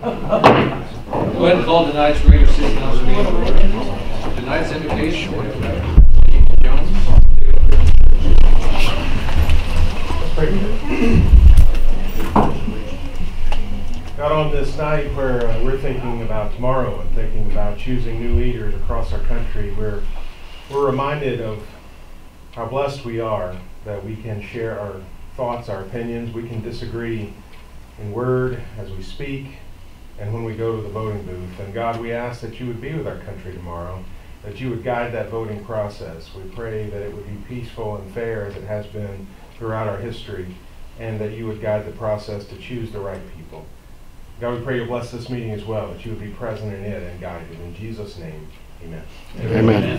Go ahead and call tonight's regular city council meeting to order. Tonight's invocation, we have Jones. God, on this night where we're thinking about tomorrow and thinking about choosing new leaders across our country, we're reminded of how blessed we are that we can share our thoughts, our opinions. We can disagree in word as we speak and when we go to the voting booth. And God, we ask that you would be with our country tomorrow, that you would guide that voting process. We pray that it would be peaceful and fair as it has been throughout our history, and that you would guide the process to choose the right people. God, we pray you bless this meeting as well, that you would be present in it and guide it. In Jesus' name, amen. Amen.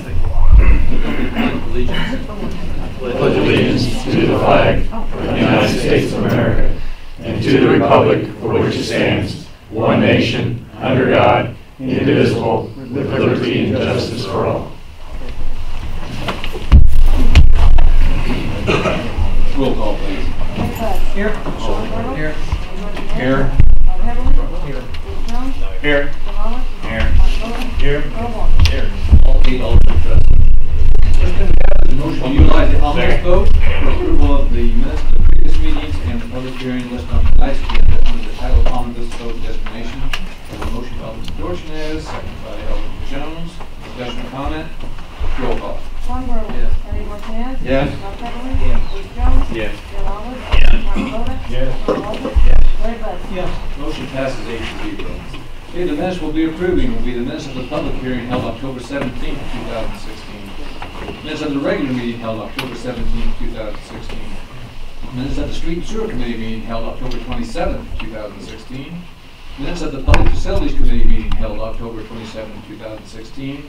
Pledge allegiance to the flag of the United States of America and to the republic for which it stands, one nation, under God, indivisible, with liberty and justice for all. Roll call, please. Here. Here. Here. Here. Here. Here. All 8 Alderman trustees. First thing we have is a motion to utilize the omnibus vote for approval of the minutes of the previous meetings and the public hearing list on tonight's agenda under the title of omnibus vote designation. There's a motion by Alderman Dorchenez, second by Alderman Jones. Discussion or comment? Roll call. Sean Burrow. Yes. Eddie Martinez. Yes. Bob Beverly. Yes. Bruce Jones. Yes. Bill Allen. Yes. Mark Voda. Yes. Earl Walters. Yes. Larry Bud. Yes. Motion passes 8-0. Okay, the minutes we'll be approving will be the minutes of the public hearing held October 17th, 2016. Minutes of the regular meeting held October 17th, 2016. Minutes of the Street and Sewer Committee meeting held October 27th, 2016. Minutes of the Public Facilities Committee meeting held October 27th, 2016.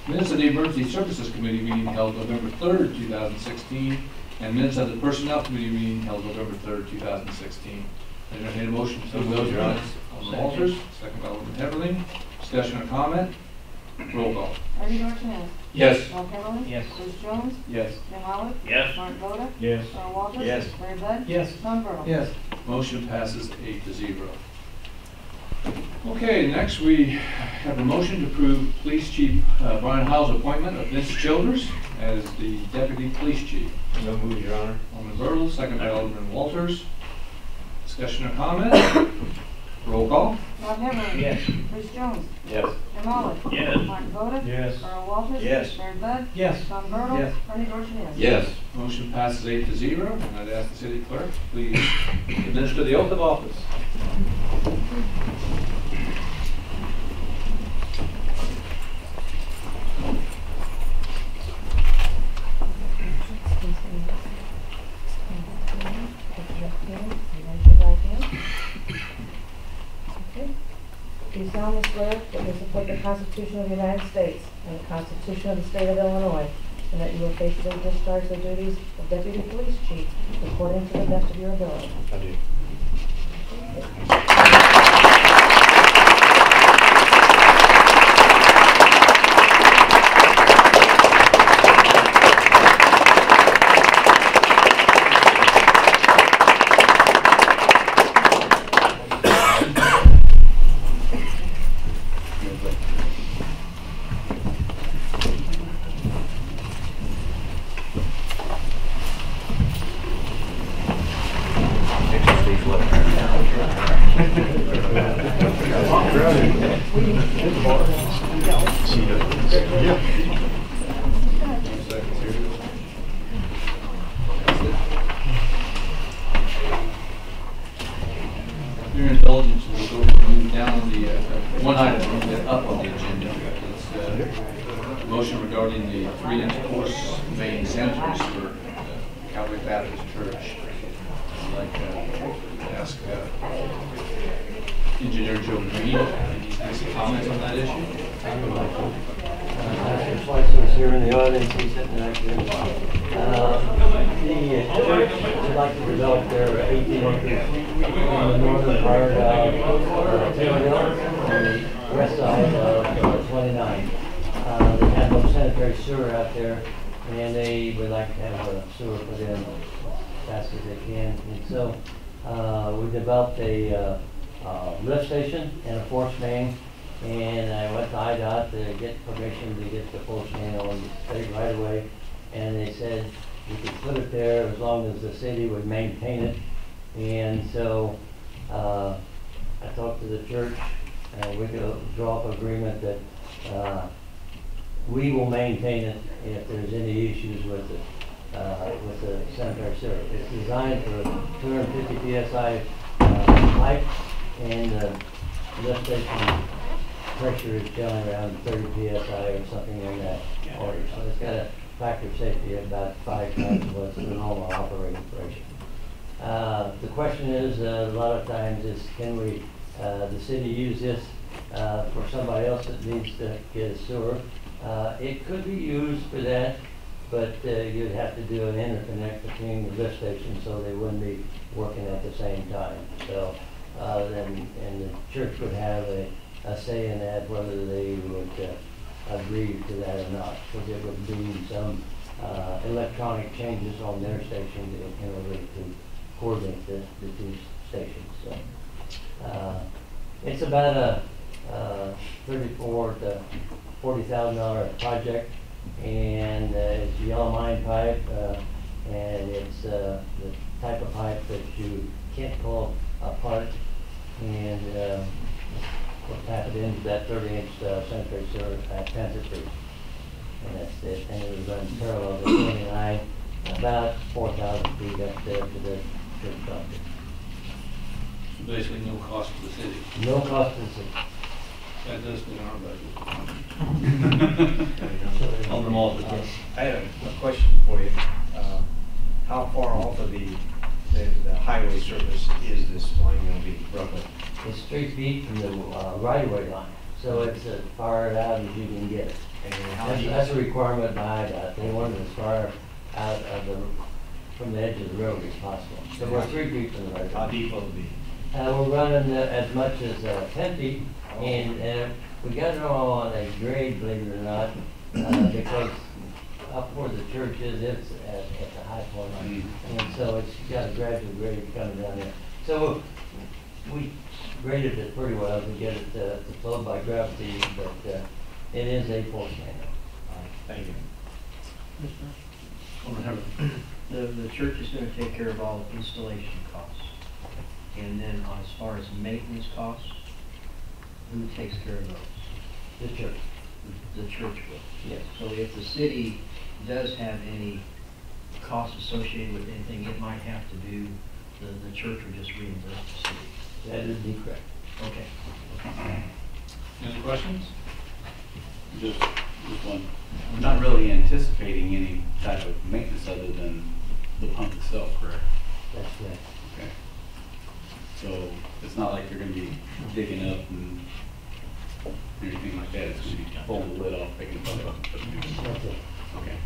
Minutes of the Emergency Services Committee meeting held November 3rd, 2016. And minutes of the Personnel Committee meeting held November 3rd, 2016. I entertain a motion to approve those minutes. Alderman Walters, second by Alderman Heberling. Discussion or comment? Roll call. Eddie Martinez. Yes. Bob Beverly. Yes. Bruce Jones. Yes. Bill Allen. Yes. Mark Voda. Yes. Earl Walters. Yes. Larry Bud. Yes. Sean Burrow. Yes. Motion passes 8-0. Okay, next we have a motion to approve Police Chief Brian Howell's appointment of Vince Childers as the Deputy Police Chief. No move, Your Honor. Alderman Bertle, second by Alderman Walters. Discussion or comment? Roll call. Bob Beverly. Yes. Bruce Jones. Yes. Bill Allen. Yes. Mark Voda. Yes. Earl Walters. Yes. Larry Bud. Yes. Sean Burrow. Yes. Eddie Dorchenez. Yes. Motion passes 8-0, and I'd ask the city clerk, please administer the oath of office. Do you solemnly swear that you will support the Constitution of the United States and the Constitution of the State of Illinois, and that you will faithfully discharge the duties of Deputy Police Chief according to the best of your ability? I do. Your indulgence, we'll go ahead and move down the one item a little bit up on the agenda. It's a motion regarding the 3-inch force main sanitary sewer Catholic Baptist Church. I'd like to ask Engineer Joe Green, can you make some comments on that issue? Schweitzer's here in the audience, he's sitting right there. The church would like to develop their 18 acres on the northern part of Taylorville and the west side of 29. They have no sanitary sewer out there, and they would like to have a sewer put in as fast as they can. And so we developed a lift station and a force main. And I went to IDOT to get permission to get the force main on the state right away. And they said we could put it there as long as the city would maintain it. And so I talked to the church, and we could draw up an agreement that we will maintain it if there's any issues with the sanitary sewer. It's designed for 250 psi pipe, and the lift station pressure is generally around 30 psi or something in that order. So it's got a factor of safety of about 5 times what's the normal operating pressure. The question is, a lot of times, is can we, the city use this for somebody else that needs to get a sewer? It could be used for that, but you'd have to do an interconnect between the lift stations so they wouldn't be working at the same time. So then, and the church would have a say in that, whether they would agree to that or not, because it would be some electronic changes on their station in order to coordinate the two stations. So it's about a $34,000 to $40,000 project, and it's yellow mine pipe, and it's the type of pipe that you can't pull apart, and we'll tap it into that 30-inch sanitary sewer at Panther Creek. And that's it, and it runs parallel to 29, about 4,000 feet up there to the church property. Basically no cost to the city. No cost to the city. That does fit our budget. Alderman Walter. I have a question for you. How far off of the highway surface is this line going to be roughly? It's 3 feet from the right-of-way line, so it's as far out as you can get it. And how deep? That's a requirement by IDOT. They want it as far out of from the edge of the road as possible. So we're 3 feet from the right-of-way. How deep will it be? We're running as much as 10 feet, and we got it all on a grade, believe it or not, because up where the church is, it's at the high point, and so it's got a gradual grade coming down there. So we graded it pretty well to get it to flow by gravity, but it is a force main. All right, thank you. Alderman Herbert. The church is going to take care of all installation costs. And then as far as maintenance costs, who takes care of those? The church. The church will. Yes. So if the city does have any costs associated with anything it might have to do, the church will just reimburse the city. That would be correct. Okay. Any questions? Just one. We're not really anticipating any type of maintenance other than the pump itself, correct? That's correct. Okay. So it's not like you're going to be digging up and anything like that. It's going to be pulling the lid off, picking it up. That's it. Okay.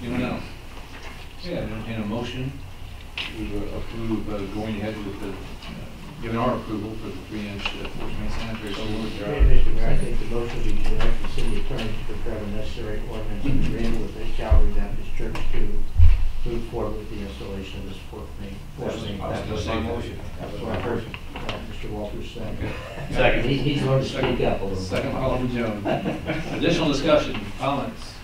Anyone else? Yeah, entertain a motion to approve going ahead with the, giving our approval for the 3-inch force main sanitary sewer. Mr. Mayor, I think the motion be to direct the city attorney to prepare the necessary ordinance and agreement with the Calvary Baptist Church to move forward with the installation of this force main. That's the same motion. That's what I heard Mr. Walters say. Second. He's going to speak up a little. Second, Alderman Jones. Additional discussion, comments?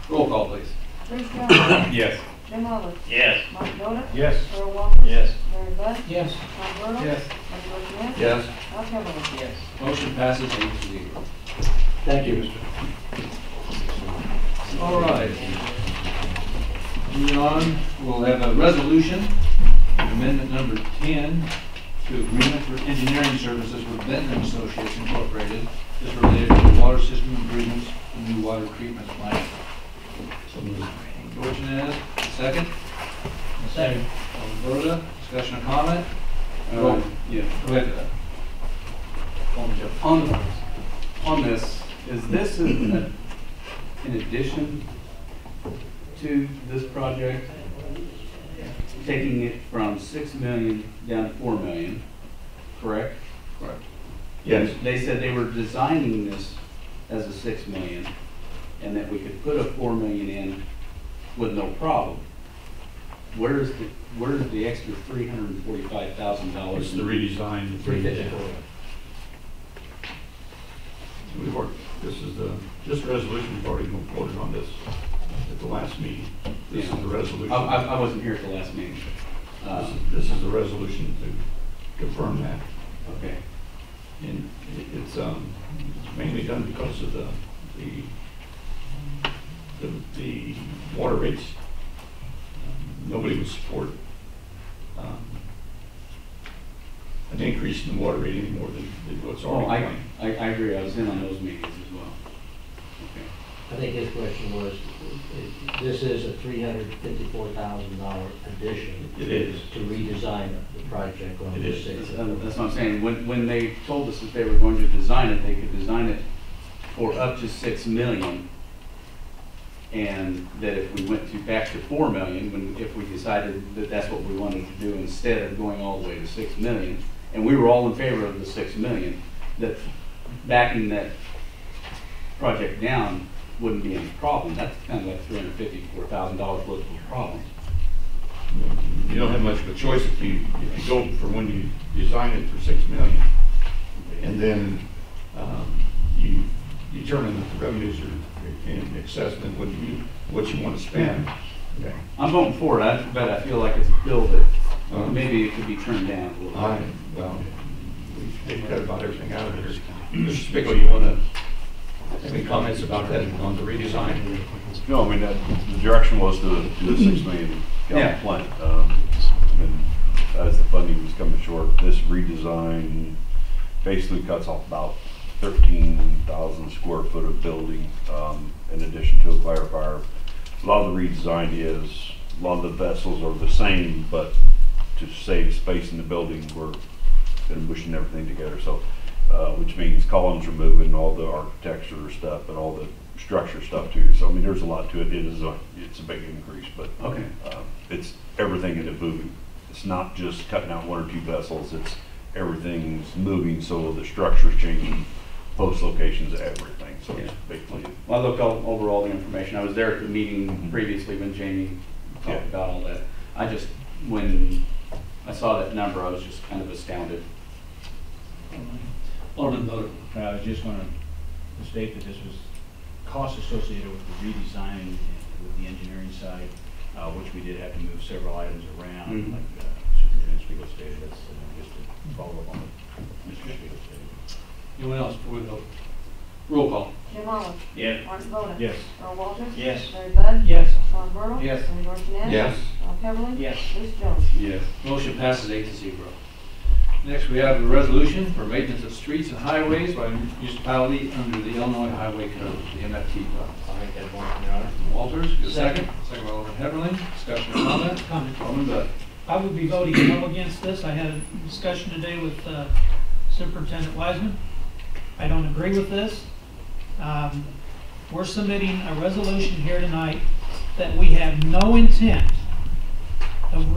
Roll call, please. Bruce Jones. Yes. Jim Oliver. Yes. Mike Noda. Yes. Earl Walters. Yes. Larry Bud. Yes. Tom Burtle. Yes. Buddy Bush. Yes. Al Campbell. Yes. Motion passes 8-0. Thank you, Mr. All right. Moving on, we'll have a resolution, amendment number 10, to agreement for engineering services with Benton Associates Incorporated. This related to the water system improvements and new water treatment plant. Dorchenez, second. Second. Alderman discussion or comment? Yeah. Go ahead. Alderman Jones. On this, is this in addition to this project, taking it from 6 million down to 4 million, correct? Correct. Yes. They said they were designing this as a 6 million, and that we could put a 4 million in with no problem. where's the extra $345,000? It's the redesign. This resolution, we've already voted on this at the last meeting. This is the resolution. I wasn't here at the last meeting. This is the resolution to confirm that. Okay. And it's mainly done because of the water rates. Nobody would support an increase in the water rate any more than what's already going. I agree. I was in on those meetings as well. Okay. I think his question was, this is a $354,000 addition. It is. To redesign the project on It the is. sixth. That's what I'm saying. When they told us that they were going to design it, they could design it for up to $6 million. And that if we went back to $4 million, if we decided that that's what we wanted to do instead of going all the way to $6 million, and we were all in favor of the $6 million, that backing that project down wouldn't be any problem. That's kind of like $354,000 worth of a problem. You don't have much of a choice if you go for when you design it for $6 million, and then you determine that the revenues are in excess than what you want to spend. Okay. I'm voting for it, but I feel like it's a bill that maybe it could be turned down a little bit. Well, they've cut about everything out of there. Mr. Spiegel, you want to have any comments about that on the redesign? No, I mean, the direction was to do the $6 million Yeah. plant. And as the funding was coming short, this redesign basically cuts off about 13,000 square foot of building, in addition to a clarifier. A lot of the redesign is, a lot of the vessels are the same, but to save space in the building, we're been mushing everything together. So, which means columns are moving, all the architecture stuff and all the structure stuff too. So I mean, there's a lot to it. It's a big increase, but Okay. it's everything in it moving. It's not just cutting out one or two vessels. It's everything's moving, so the structure's changing, post locations, everything. So it's basically. Well, I looked over all the information. I was there at the meeting previously when Jamie talked about all that. When I saw that number, I was just kind of astounded. Alderman Boda, I was just going to state that this was cost associated with the redesign with the engineering side, which we did have to move several items around, like Superintendent Spiegel stated. That's just to follow up on what Mr. Spiegel stated. Anyone else before we go? Roll call. Jim Olive. Yes. Martin Boda. Yes. Earl Walters. Yes. Larry Bud. Yes. Sean Burdell. Yes. Bernie Dorchenez. Yes. Rob Heatherly. Yes. Bruce Jones. Yes. Motion passes 8-0. Next, we have a resolution for maintenance of streets and highways by municipality under the Illinois Highway Code, the MFT. I'll make that motion, Your Honor. Walters, get a second. Second by Alderman Heatherly. Discussion or comment? Alderman Bud. I would be voting no against this. I had a discussion today with Superintendent Wiseman. I don't agree with this. We're submitting a resolution here tonight that we have no intent of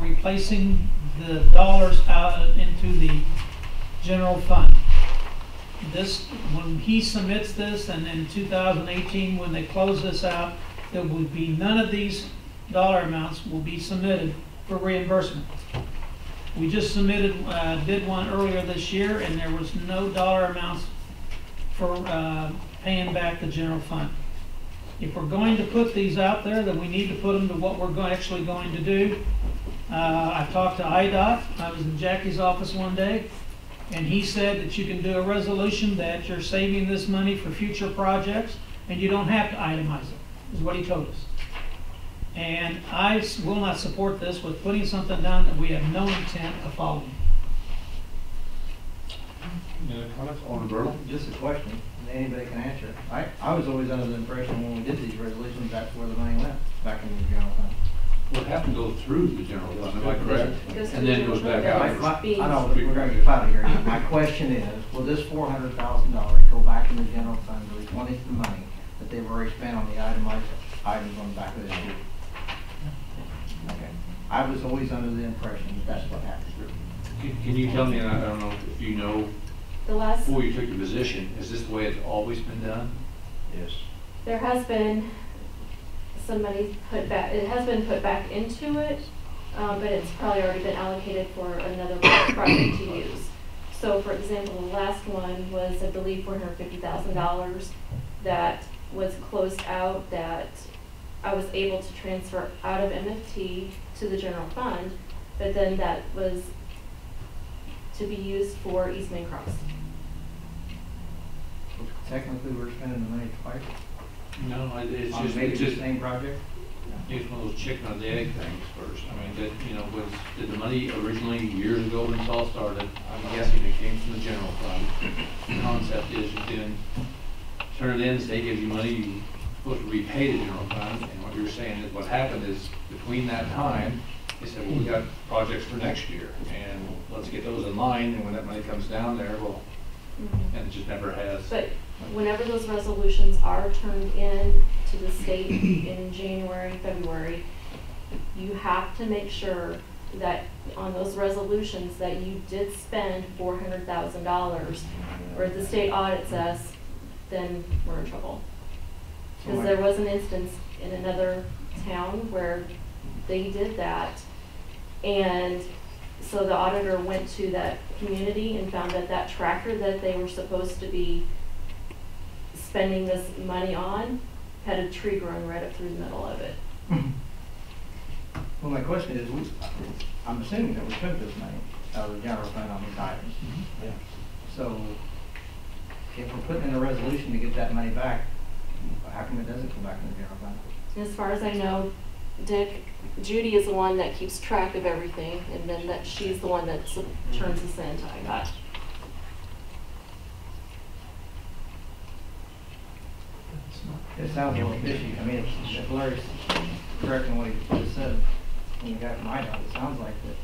replacing the dollars out into the general fund. This, when he submits this, and in 2018, when they close this out, there will be none of these dollar amounts will be submitted for reimbursement. We just submitted, did one earlier this year, and there was no dollar amounts for paying back the general fund. If we're going to put these out there, then we need to put them to what we're actually going to do. I talked to IDOT. I was in Jackie's office one day, and he said that you can do a resolution that you're saving this money for future projects, and you don't have to itemize it, is what he told us. And I will not support this with putting something down that we have no intent of following. Any other comments? Alderman Burdell. Just a question, and anybody can answer it. I was always under the impression when we did these resolutions, that's where the money went, back in the general fund. We'll have to go through the general fund, am I correct? Goes And then it goes back out. I know, but we're gonna get out of here. My question is, will this $400,000 go back in the general fund to replenish the money that they've already spent on the itemized items on the back of this sheet? Okay. I was always under the impression that that's what happened. Can you tell me, and I don't know if you know, The last, before you took your position, is this the way it's always been done? Yes. there has been some money put back, it has been put back into it, but it's probably already been allocated for another project to use. So for example, the last one was, I believe, $450,000 that was closed out, that I was able to transfer out of MFT to the general fund, but then that was to be used for East Main Cross. Technically, we're spending the money twice No, it's on just, maybe it's the just, same project. it's one of those chicken or the egg things first. I mean, that, you know, did the money originally years ago when this all started, I'm guessing it came from the general fund. The concept is you then turn it in, the state gives you money, you're supposed to repay the general fund, and what you're saying is what happened is between that time, they said, well, we got projects for next year, and let's get those in line, and when that money comes down there, well, and it just never has. But whenever those resolutions are turned in to the state in January, February, you have to make sure that on those resolutions that you did spend $400,000, or if the state audits us, then we're in trouble. Because there was an instance in another town where they did that, and so the auditor went to that community and found that that tractor that they were supposed to be spending this money on had a tree growing right up through the middle of it. Well, my question is, I'm assuming that we took this money out of the general fund on these items. Yeah. So if we're putting in a resolution to get that money back, how come it doesn't go back in the general fund? As far as I know, Dick, Judy is the one that keeps track of everything, and then that she's the one that turns us into IDOT. It sounds a little fishy. I mean, if Larry's correct in what he just said, when you got from IDOT, it sounds like that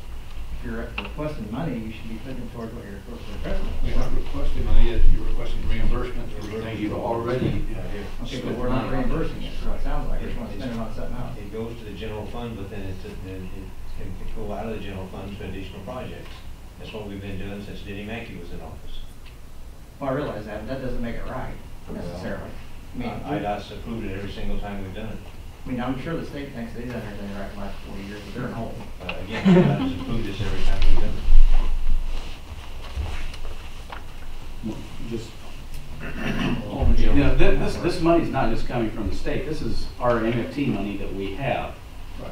if you're requesting money, you should be putting it towards what you're requesting. You're not requesting money, you're requesting reimbursement for everything you've already. Okay, but we're not reimbursing it, so it sounds like we're going to spend it on something else. It goes to the general fund, but then it can go out of the general fund to additional projects. That's what we've been doing since Denny Mackey was in office. Well, I realize that, but that doesn't make it right necessarily. I mean, IDOT's approved it every single time we've done it. I mean, I'm sure the state thinks they've done everything right the last 40 years, but they're in hole. Again, IDOT's approved this every time we've done it. Just, you know, this money's not just coming from the state. This is our MFT money that we have,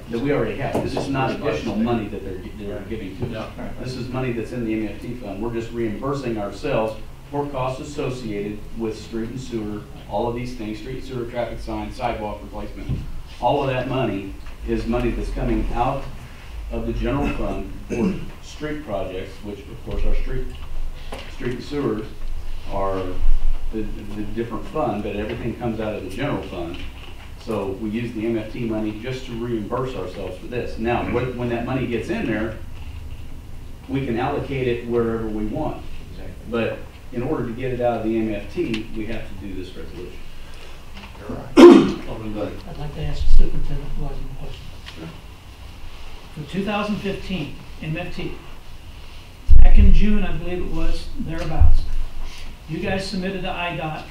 that we already have. This is not additional money that they're giving to us. This is money that's in the MFT fund. We're just reimbursing ourselves for costs associated with street and sewer, all of these things, street, sewer, traffic signs, sidewalk replacement. All of that money is money that's coming out of the general fund for street projects, which of course our street and sewers are the different fund, but everything comes out of the general fund. So we use the MFT money just to reimburse ourselves for this. Now, when that money gets in there, we can allocate it wherever we want. But in order to get it out of the MFT, we have to do this resolution. I'd like to ask the superintendent one question. For 2015, MFT, back in June, I believe it was, thereabouts, you guys submitted to IDOT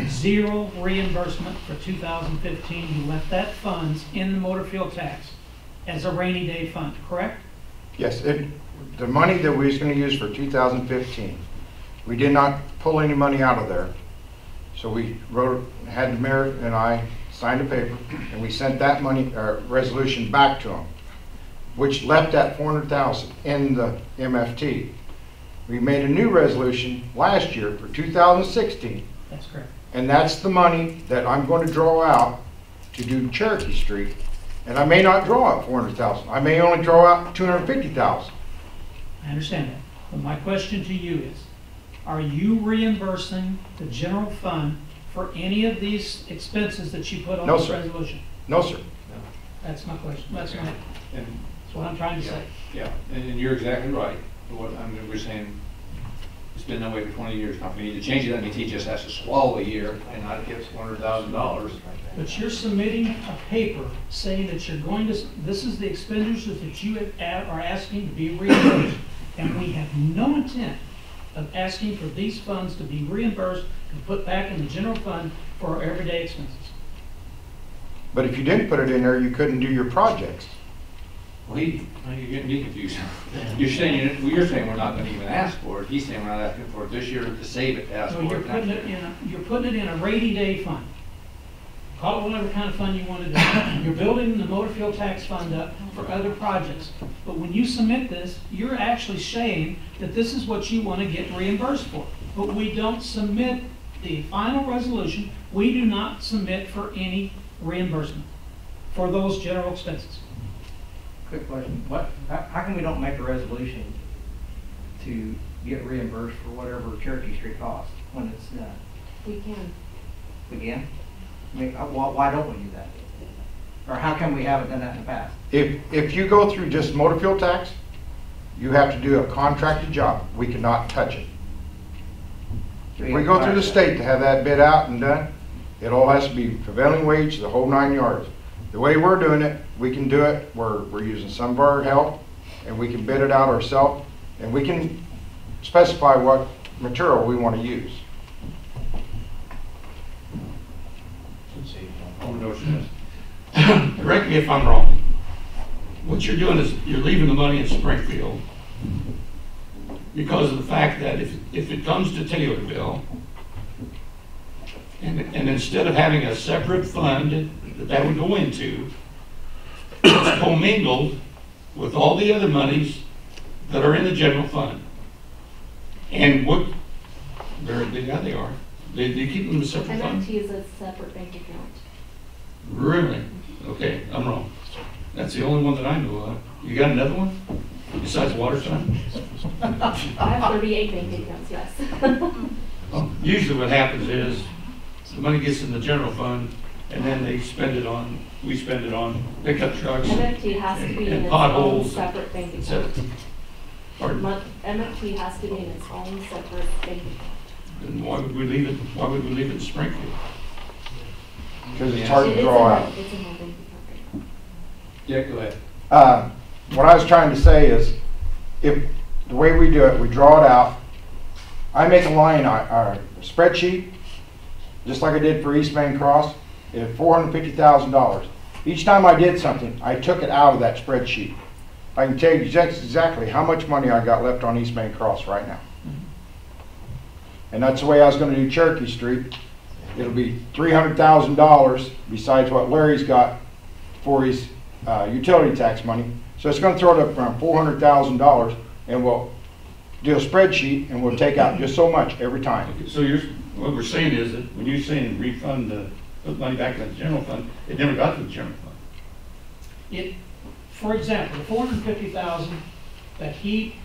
zero reimbursement for 2015. You left that funds in the motor fuel tax as a rainy day fund, correct? Yes, the money that we was going to use for 2015, we did not pull any money out of there. So we had the mayor and I signed a paper, and we sent that money, resolution back to them, which left that $400,000 in the MFT. We made a new resolution last year for 2016. That's correct. And that's the money that I'm going to draw out to do Cherokee Street. And I may not draw out $400,000. I may only draw out $250,000. I understand that. But my question to you is, are you reimbursing the general fund for any of these expenses that you put on No, this sir. resolution? No, sir. That's my question. That's what I'm trying to say. Yeah, and you're exactly right. We're saying it's been that way for 20 years. Now, if we need to change it, that means he just has to swallow a year and not get $400,000. But you're submitting a paper saying that you're going to, this is the expenditures that you are asking to be reimbursed. And we have no intent of asking for these funds to be reimbursed and put back in the general fund for our everyday expenses. But if you didn't put it in there, you couldn't do your projects. Well, you're getting me confused. You're saying we're not gonna even ask for it. He's saying we're not asking for it this year to save it, to ask So for you're it putting next it year. you're putting it in a rainy day fund. Call it whatever kind of fund you want to do. You're building the motor fuel tax fund up for other projects. But when you submit this, you're actually saying that this is what you want to get reimbursed for. But we don't submit the final resolution, we do not submit for any reimbursement for those general expenses. Quick question, how come we don't make a resolution to get reimbursed for whatever Cherokee Street costs when it's done? We can. Again? I mean, why don't we do that? Or how come we haven't done that in the past? If you go through just motor fuel tax, you have to do a contracted job. We cannot touch it. If we go through the state to have that bid out and done, it all has to be prevailing wage, the whole 9 yards. The way we're doing it, we can do it, we're using some of our help, and we can bid it out ourselves, and we can specify what material we want to use. Correct me if I'm wrong. What you're doing is you're leaving the money in Springfield because of the fact that if it comes to Taylorville, and instead of having a separate fund that would go into, it's commingled with all the other monies that are in the general fund. And what, yeah, they are. They keep them in a separate fund? MFT is a separate bank account. Really? Okay, I'm wrong. That's the only one that I know of. You got another one besides water fund? I have 38 bank accounts, yes. Well, usually what happens is the money gets in the general fund and then we spend it on pickup trucks MFT has to be in and its own potholes. separate bank etc. account. Pardon? MFT has to be in its own separate bank account. Then why would we leave it? Why would we leave it in Springfield? Because it's hard to draw out. It's in my bank account right now. Yeah, go ahead. What I was trying to say is, if the way we do it, we draw it out. I make a line, a spreadsheet, just like I did for East Main Cross, at $450,000. Each time I did something, I took it out of that spreadsheet. I can tell you exactly how much money I got left on East Main Cross right now. And that's the way I was going to do Cherokee Street. It'll be $300,000 besides what Larry's got for his utility tax money. So it's going to throw it up around $400,000, and we'll do a spreadsheet, and we'll take out just so much every time. Okay, so what we're saying is that when you're saying refund, put money back in the general fund, it never got to the general fund. For example, the $450,000 that he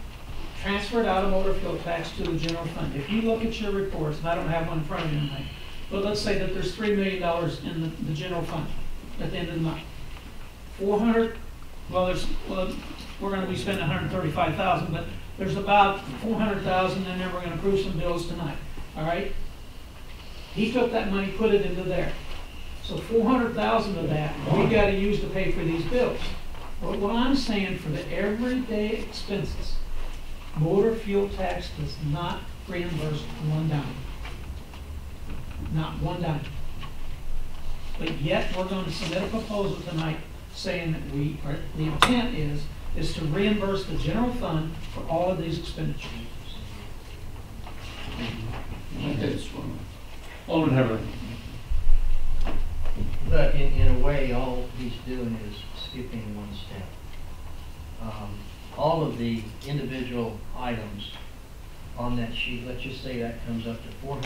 transferred out of motor fuel tax to the general fund. If you look at your reports, and I don't have one in front of me tonight, but let's say that there's $3 million in the general fund at the end of the month. 400, well, we're going to be spending 135,000, but there's about 400,000 in there. We're going to approve some bills tonight. All right. He took that money, put it into there. So 400,000 of that we got to use to pay for these bills. But what I'm saying for the everyday expenses, motor fuel tax does not reimburse one dime. Not one dime. But yet we're going to submit a proposal tonight saying that the intent is to reimburse the general fund for all of these expenditures. Alderman Heather. But in a way, all he's doing is skipping one step. All of the individual items on that sheet, let's just say that comes up to $450,000.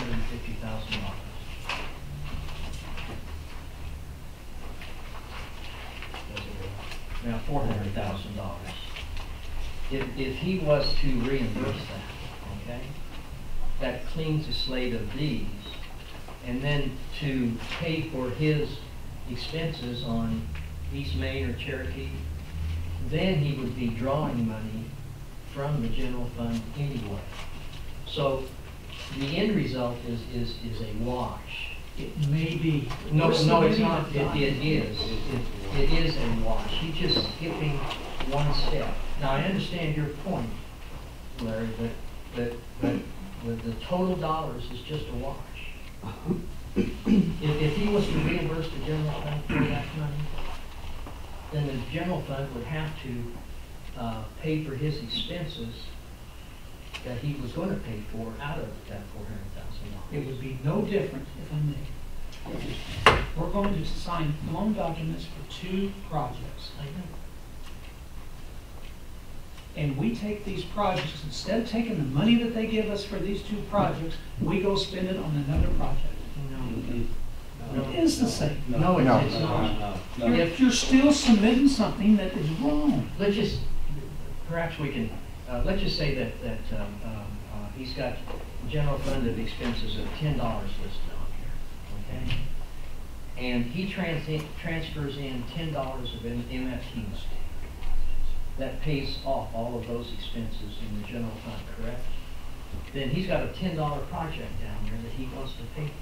Now, $400,000. If he was to reimburse that, okay, that cleans the slate of these, and then to pay for his expenses on East Main or Cherokee, then he would be drawing money from the general fund anyway. So the end result is a wash. It may be. No, it's not. It is. It is a wash. He's just skipping one step. Now, I understand your point, Larry, but the total dollars is just a wash. if he was to reimburse the general fund for that money, then the general fund would have to pay for his expenses that he was going to pay for out of that $400,000. It would be no different if I may. We're going to sign loan documents for 2 projects. I know. And we take these projects, instead of taking the money that they give us for these 2 projects, we go spend it on another project. It is the same. No, No. it's not. You're still submitting something that is wrong. Let's just, perhaps we can, let's just say that he's got general fund of expenses of $10 listed on here, okay? And he transfers in $10 of MFTs. That pays off all of those expenses in the general fund, correct? Then he's got a $10 project down there that he wants to pay for.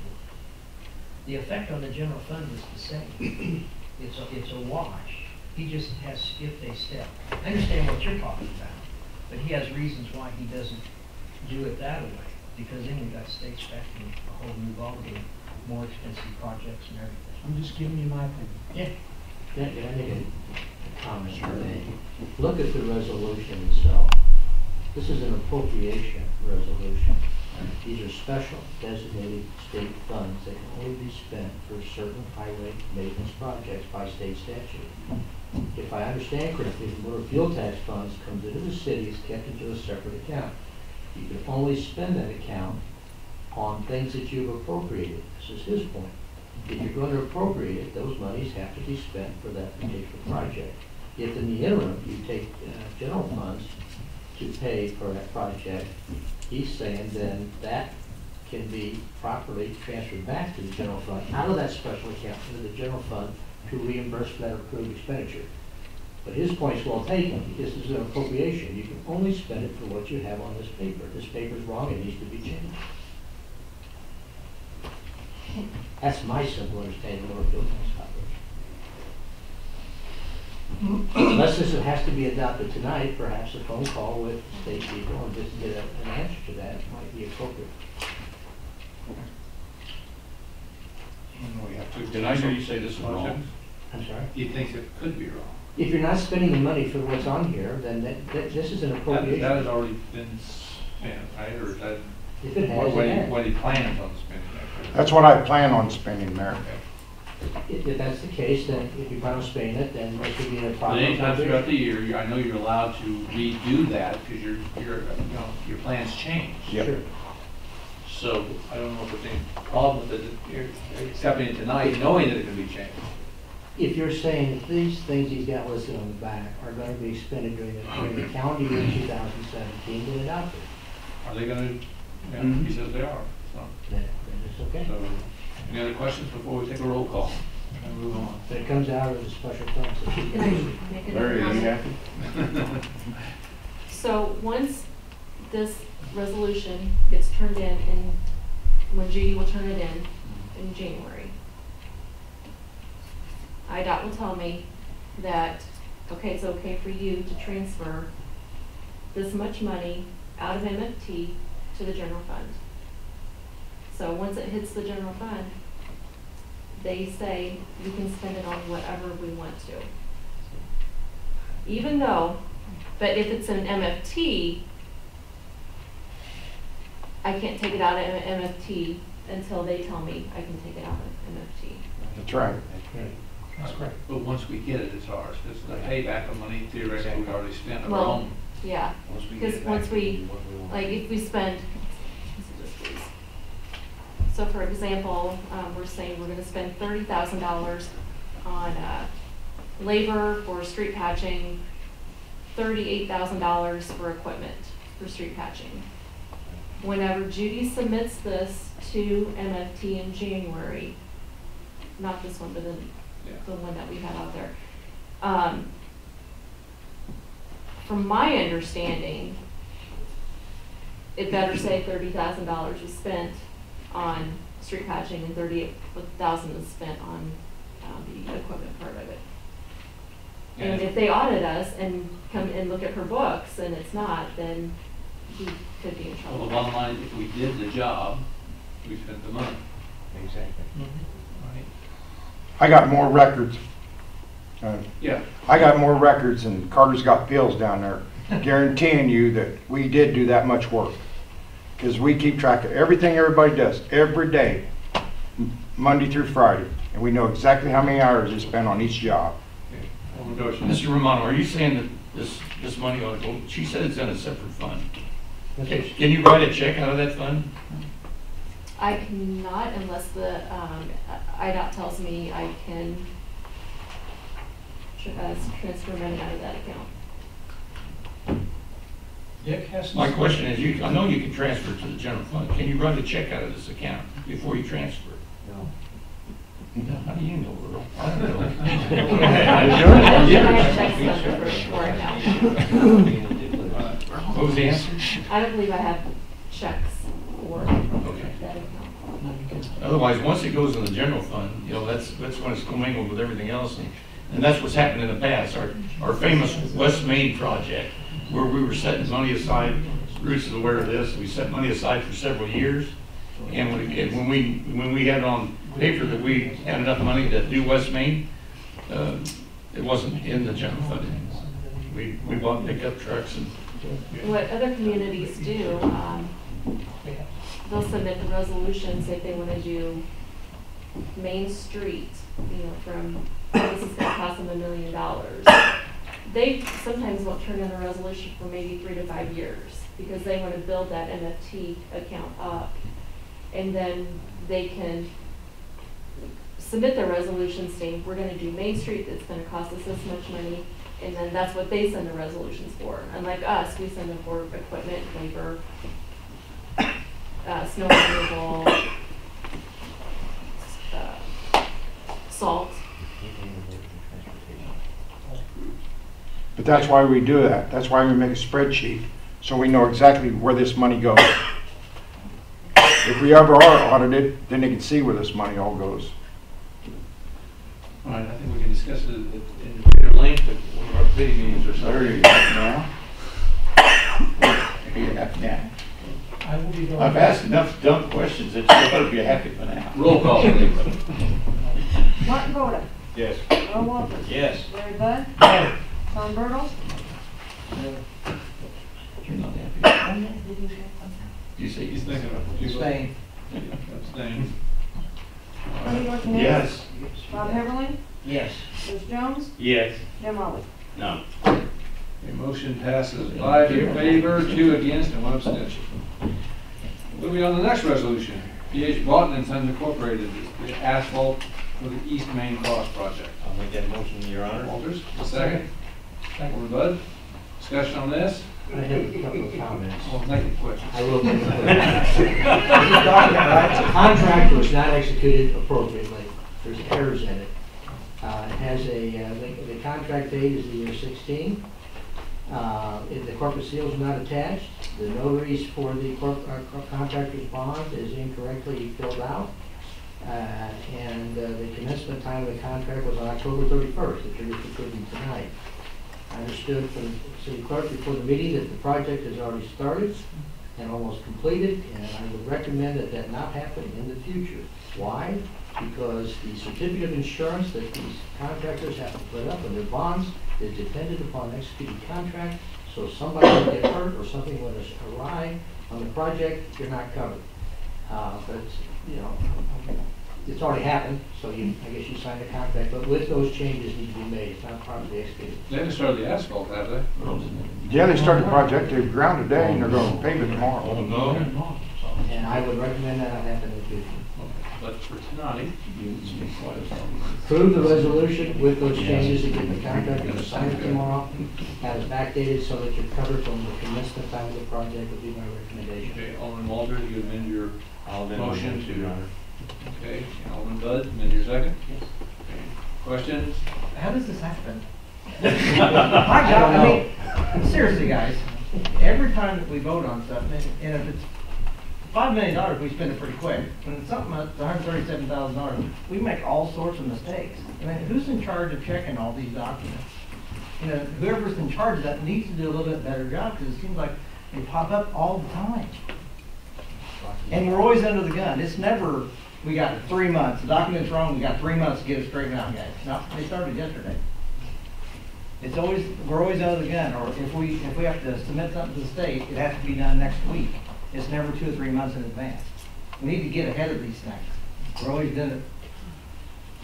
The effect on the general fund is the same. It's a wash. He just has skipped a step. I understand what you're talking about, but he has reasons why he doesn't do it that way, because then you've got state expecting a whole new ballgame, more expensive projects and everything. I'm just giving you my opinion. Yeah. Can I make a comment on that? Look at the resolution itself. This is an appropriation resolution. These are special designated state funds that can only be spent for certain highway maintenance projects by state statute. If I understand correctly, the motor fuel tax funds comes into the city, is kept into a separate account. You can only spend that account on things that you've appropriated. This is his point. If you're going to appropriate it, those monies have to be spent for that particular project. If in the interim you take general funds to pay for that project, he's saying then that can be properly transferred back to the general fund, out of that special account into the general fund to reimburse for that approved expenditure. But his point's well taken. This is an appropriation. You can only spend it for what you have on this paper. This paper's wrong, it needs to be changed. That's my simple understanding of motor fuel tax operation. Unless this has to be adopted tonight, perhaps a phone call with state people and just get an answer to that might be appropriate. Did I hear you say this is wrong? I'm sorry? He thinks it could be wrong. If you're not spending the money for what's on here, then this is an appropriation. That has already been spent, right? Or is that If it has, it has. what he plans on spending? That's what I plan on spending there. If that's the case, then if you plan on spending it, then there could be a But problem. anytime throughout the year, I know you're allowed to redo that because your plans change. Yep. Sure. So I don't know if there's any problem with it, you're accepting it tonight, knowing that it can be changed. If you're saying that these things he's got listed on the back are going to be expended during the calendar year 2017, then adopt it. Are they gonna, he says they are, so. Then it's okay. So, any other questions before we take a roll call? And move on. But it comes out of the special funds. Can I make a Larry, are you comment? happy? So once this resolution gets turned in, and when Judy will turn it in January, IDOT will tell me that, okay, it's okay for you to transfer this much money out of MFT to the general fund. So once it hits the general fund, they say we can spend it on whatever we want to. Even though, but if it's an MFT, I can't take it out of MFT until they tell me I can take it out of MFT. That's right. That's correct. But once we get it, it's ours. It's the payback of money theoretically we've already spent of our Well, own. yeah, because once we, like, if we spend, so for example, we're saying we're gonna spend $30,000 on labor for street patching, $38,000 for equipment for street patching. Whenever Judy submits this to MFT in January, not this one, but the one that we had out there, from my understanding, it better say $30,000 was spent on street patching and $38,000 was spent on the equipment part of it. And if they audit us and come and look at her books and it's not, then we could be in trouble. Well, the bottom line, if we did the job, we spent the money. Exactly. I got more records. Yeah. I got more records than Carter's got pills down there, guaranteeing you that we did do that much work. Because we keep track of everything everybody does, every day, Monday through Friday. And we know exactly how many hours they spend on each job. Mr. Romano, are you saying that this money ought to go, she said it's in a separate fund. Can you write a check out of that fund? I cannot unless the, IDOT tells me I can transfer money out of that account. Dick has. My question is, I know you can transfer to the general fund. Can you write a check out of this account before you transfer? No. How do you know, Earl? I don't know. I have checks number for it now. What was the answer? I don't believe I have checks for that account. Otherwise, once it goes in the general fund, you know, that's when it's commingled with everything else. And that's what's happened in the past. Our famous West Main project, where we were setting money aside, Bruce is aware of this, we set money aside for several years. And when we had on paper that we had enough money to do West Main, it wasn't in the general fund. We bought pickup trucks and. What other communities do, they'll submit the resolutions if they want to do Main Street, you know, from, this is going to cost them $1 million. They sometimes won't turn in a resolution for maybe 3 to 5 years because they want to build that NFT account up. And then they can submit their resolution saying, we're going to do Main Street, it's going to cost us this much money. And then that's what they send the resolutions for. Unlike us, we send them for equipment, labor, snow removal, salt. But that's why we do that. That's why we make a spreadsheet, so we know exactly where this money goes. If we ever are audited, then they can see where this money all goes. All right, I think we can discuss it in greater length at one of our committee meetings or something. There you go now. Yeah. I will be going. I've asked enough dumb questions. It better be a happy for now. Roll call, please. Martin Voda. Yes. Earl Walters. Yes. Larry Bud. No. Tom Bertle. You're not happy. You say He's thinking of Spain. Abstain. Bernie Dorchenez. Yes. Bob Heberlin. Yes. Bruce Jones. Yes. Jim Olive. No. The motion passes 5 in favor, 2 against, and 1 abstention. Moving on to the next resolution. PH Broughton and Sons Incorporated, the asphalt for the East Main Cross project. I'll make that motion, Your Honor. Walters, a second. Alderman Bud. Discussion on this? I have a couple of comments. Well, negative questions. I will make a The contract was not executed appropriately. There's errors in it. It has the contract date is the year 16. The corporate seal is not attached. The notaries for the contractor's bond is incorrectly filled out. And the commencement time of the contract was on October 31st, the figures we couldn't tonight. I understood from the city clerk before the meeting that the project has already started and almost completed, and I would recommend that that not happen in the future. Why? Because the certificate of insurance that these contractors have to put up on their bonds is dependent upon executed contract, so if somebody would get hurt or something went awry on the project, you're not covered. But, you know, it's already happened, so I guess you signed a contract, but with those changes need to be made. It's not properly executed. They haven't started the asphalt, have they? Yeah, they started the project, they've ground today, and they're going to pave it tomorrow. Oh, no. And I would recommend that not happen in the future. But for tonight, Approve the resolution with those changes and get the contractor to sign it tomorrow. Have it backdated so that you're covered from the commencement time of the project would be my recommendation. okay, Alderman Walters, you amend your I'll amend my motion motion, to, Your Honor. okay, Alderman Bud, amend your second. Okay. Questions? How does this happen? My God, I mean, seriously, guys, every time that we vote on stuff, and if it's $5 million, we spend it pretty quick. When it's something that's $137,000, we make all sorts of mistakes. I mean, who's in charge of checking all these documents? You know, whoever's in charge of that needs to do a little bit better job, because it seems like they pop up all the time. And we're always under the gun. It's never we got 3 months. The document's wrong, we got 3 months to get it straightened out, guys. No, they started yesterday. It's always, we're always out of the gun, or if we have to submit something to the state, it has to be done next week. It's never 2 or 3 months in advance. We need to get ahead of these things. We're always doing it.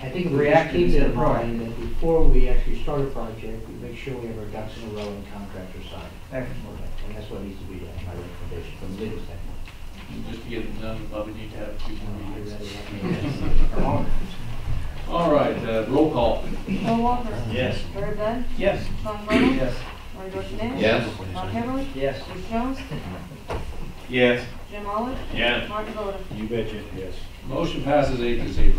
I think if we just Reacting keep instead in of mind that before we actually start a project, we make sure we have our ducks in a row and contractor side. Excellent. And that's what needs to be done, my recommendation from the legal standpoint. Just to get it done, we need to have 2 more I'd meetings. rather have- All right, roll call. Bill Walters. Yes. Larry Bud. Yes. Sean Burdell. Yes. Rodney Dorchenez. Yes. Ron Heberly. Yes. Bruce Jones. Yes. Jim Olive. Yes. Martin Voda. You betcha, yes. Motion passes 8-0.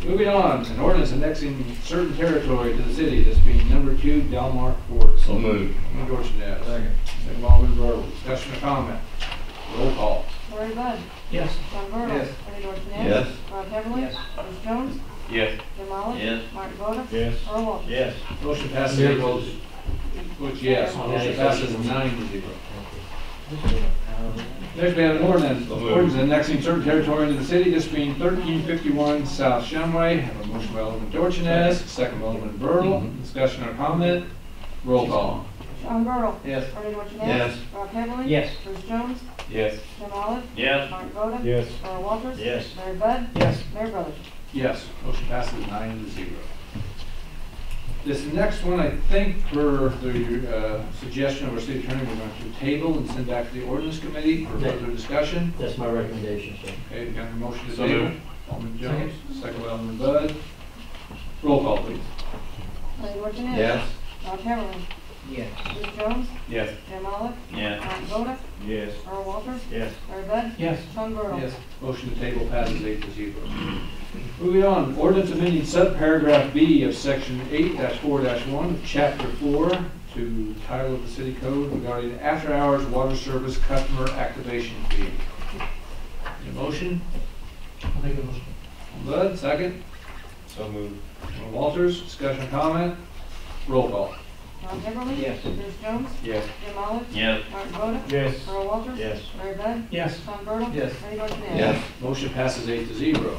Moving on, an ordinance annexing certain territory to the city, this being number 2, Delmar Court. So moved. Alderman Dorchenez. Second by Alderman Bertle. Discussion or comment? Roll call. Larry Bud. Yes. Sean Burdell. Yes. Rodney Dorchenez. Yes. Ron Heberly. Yes. Bruce Jones. Yes. Jim Olive. Yes. Martin Voda. Yes. Earl Walters. Yes. Motion passes 8-0. Which, yes, motion passes 9-0. Next, we have an ordinance annexing certain territory into the city, this being 1351 South Shumway. Have a motion by Alderman Dorchenez, second by Alderman Bertle. Discussion or comment? Roll call. Sean Burdell. Yes. Rodney Dorchenez. Yes. Ron Heberly. Yes. Bruce Jones. Yes. Jim Olive. Yes. Martin Voda. Yes. Earl Walters. Yes. Larry Bud. Yes. Mayor Brothers. Yes, motion passes 9-0. This next one, I think, per the suggestion of our city attorney, we're going to table and send back to the ordinance committee for further discussion. That's my recommendation, sir. Okay, we got a motion to So table. moved. Alderman Jones, second by Alderman Bud. Roll call, please. Rodney Dorchenez. Yes. Ron Heberly. Yes. Bruce Jones. Yes. Jim Olive. Yes. Martin Voda. Yes. Earl Walters. Yes. Larry Bud. Yes. Sean Burdell. Motion to table passes 8-0. Moving on, ordinance amending subparagraph B of section 8-4-1 of chapter 4 to title of the city code regarding after-hours water service customer activation fee. Any motion? I'll make a motion. Bud, second. So moved. Walters, discussion, comment? Roll call. Ron Heberly. Yes. Bruce Jones. Yes. Jim Olive. Yes. Martin Voda. Yes. Earl Walters. Yes. Larry Bud. Yes. Sean Burdell. Yes. Rodney Dorchenez. Yes. Motion passes 8-0.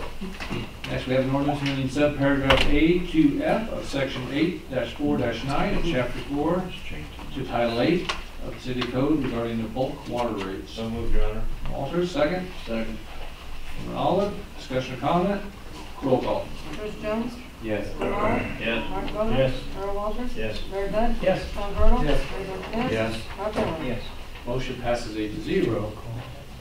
Next, we have an ordinance amending subparagraph A to F of section 8-4-9 of chapter 4 to title 8 of the city code regarding the bulk water rates. So moved, Your Honor. Walters, second. Second. Alderman Olive, discussion or comment? Roll call. Bruce Jones. Yes. Jim Olive. Yes. Martin Voda. Yes. Earl Walters. Yes. Larry Bud. Yes. Sean Burdell. Yes. Rodney Dorchenez. Yes. Ron Heberly. Yes. Motion passes 8-0.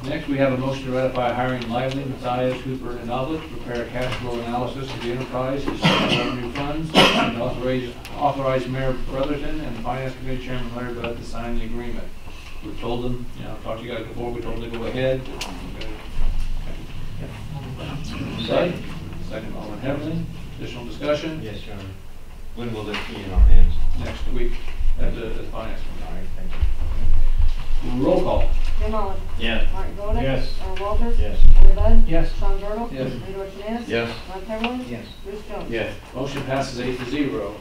Next, we have a motion to ratify hiring Lively, Matthias, Hooper, and Oblit to prepare a cash flow analysis of the enterprise, its revenue funds, and authorize Mayor Brotherton and the Finance Committee Chairman Larry Bud to sign the agreement. We told them, I've talked to you guys before, we told them to go ahead. Second. Second, Alderman Heberly. Additional discussion? Yes, Your Honor. When will this be in our hands? Next week at the Finance Committee. All right, thank you. Roll call. Jim Olive. Yes. Martin Voda. Yes. Earl Walters. Yes. Larry Bud. Yes. Sean Burdell. Yes. Rodney Dorchenez. Yes. Ron Heberly. Yes. Bruce Jones. Yes. Motion passes 8-0.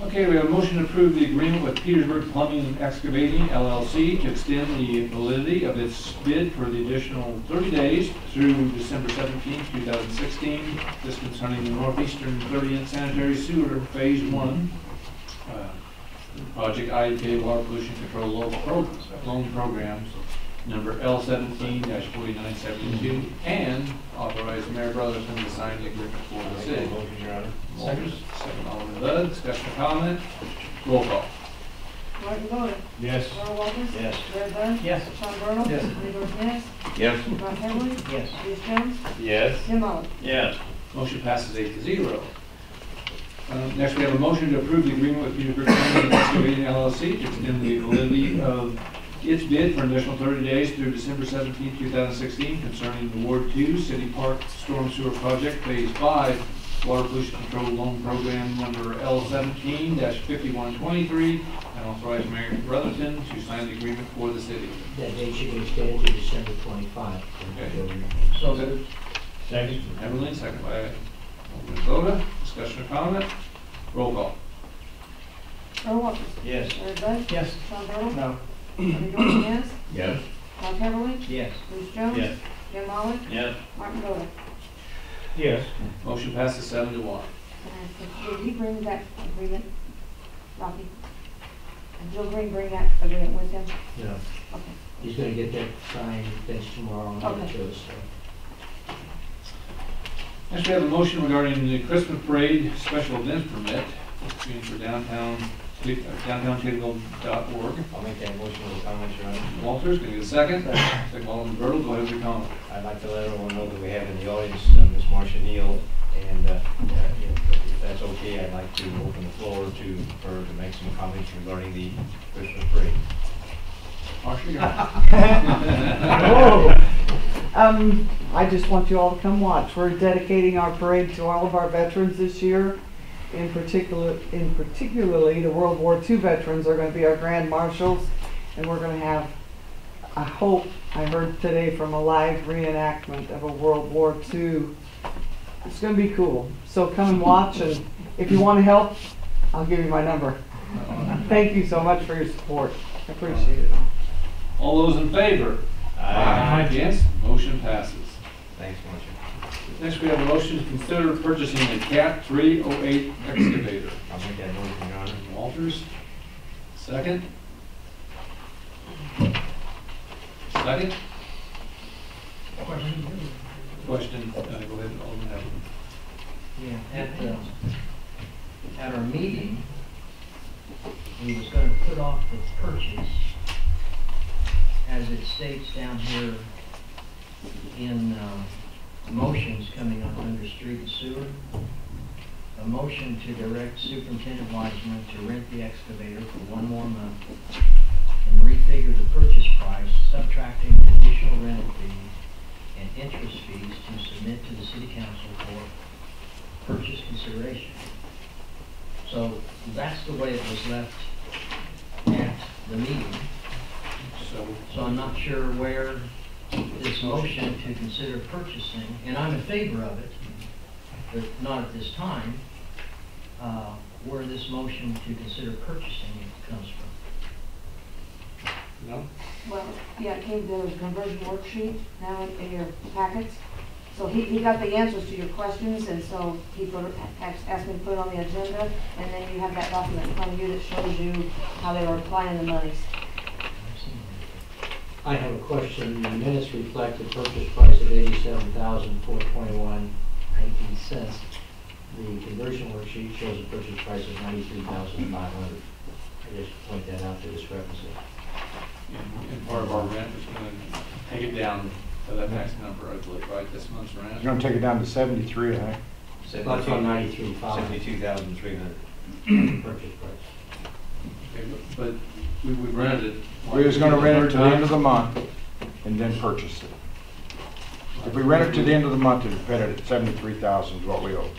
Okay, we have a motion to approve the agreement with Petersburg Plumbing and Excavating LLC to extend the validity of its bid for the additional 30 days through December 17, 2016. This concerning the Northeastern 30-inch sanitary sewer Phase 1. Project IEPA Water Pollution Control Loan Program, number L17-4972, and authorize Mayor Brotherton to sign the agreement for the city. Motion, Your Honor. Walters, second Alderman Bud, discussion or comment? Roll call. Martin Voda. Yes. Earl Walters. Yes. Larry Bud. Yes. Sean Burdell. Yes. Rodney Dorchenez. Yes. Ron Heberly. Yes. Bruce Jones. Yes. Jim Olive. Yes. Motion passes 8-0. Next, we have a motion to approve the agreement with Petersburg Plumbing and Excavating LLC to extend the validity of its bid for an additional 30 days through December 17, 2016 concerning the Ward 2 City Park Storm Sewer Project Phase 5 Water Pollution Control Loan Program number L17-5123, and authorize Mayor Brotherton to sign the agreement for the city. That date should be extended to December 25. Okay. So moved. Second. Everly, second by Alderman Voda. Discussion or comment? Roll call. Earl Walters. Yes. Larry Bud. Yes. Sean Burdell. No. Rodney Dorchenez. Yes. Ron Heberly. Yes. Bruce Jones. Yes. Jim Olive, Yes. Martin Boda. Yes. Motion passes 7-1. Did he bring that agreement, Rocky? Did Joe Green bring that agreement with him? Yeah, Okay. he's gonna get that signed, thanks tomorrow, and give it Okay. to us, so. Next, we have a motion regarding the Christmas parade special event permit for downtown.org. I'll make that motion with comments, Your Honor. Walters, can I get a second? Second, Alderman Bertle, go ahead with your comment. I'd like to let everyone know that we have in the audience Ms. Marcia Neal, and if that's okay, I'd like to open the floor to her to make some comments regarding the Christmas parade. Marcia, you're I just want you all to come watch. We're dedicating our parade to all of our veterans this year. Particularly the World War II veterans are going to be our grand marshals, and we're going to have, I hope, I heard today from a live reenactment of a World War II. It's going to be cool. So come and watch, and if you want to help, I'll give you my number. Thank you so much for your support. I appreciate it. All those in favor? Aye. Against? Motion passes. Thanks, Marcia. Next, we have a motion to consider purchasing a Cat 308 excavator. I'll make that motion, Your Honor. Walters, second. Second? Question, go ahead, Alderman Evans. Yeah, at our meeting, we was gonna put off the purchase, as it states down here in, motions coming up under street and sewer. A motion to direct Superintendent Wiseman to rent the excavator for 1 more month and refigure the purchase price, subtracting the additional rental fees and interest fees to submit to the City Council for purchase consideration. So that's the way it was left at the meeting. So I'm not sure where this motion to consider purchasing, and I'm in favor of it, but not at this time, where this motion to consider purchasing it comes from. No? Well, yeah, it came, there was a conversion worksheet now in your packets. So he got the answers to your questions, and so he asked me to put it on the agenda, and then you have that document in front of you that shows you how they were applying the monies. I have a question. The minutes reflect the purchase price of $87,421.19. The conversion worksheet shows a purchase price of $93,500. I just point that out, the discrepancy. And part of our rent is going to take it down to that next number, I believe, right, this month's rent? It's gonna take it down to 73, I think. That's on 93,500. 72,300. Purchase price. Okay, but we rented it. We was gonna rent it to the end of the month and then purchase it. If we rent it to the end of the month, it'd pay it at 73,000 is what we owe.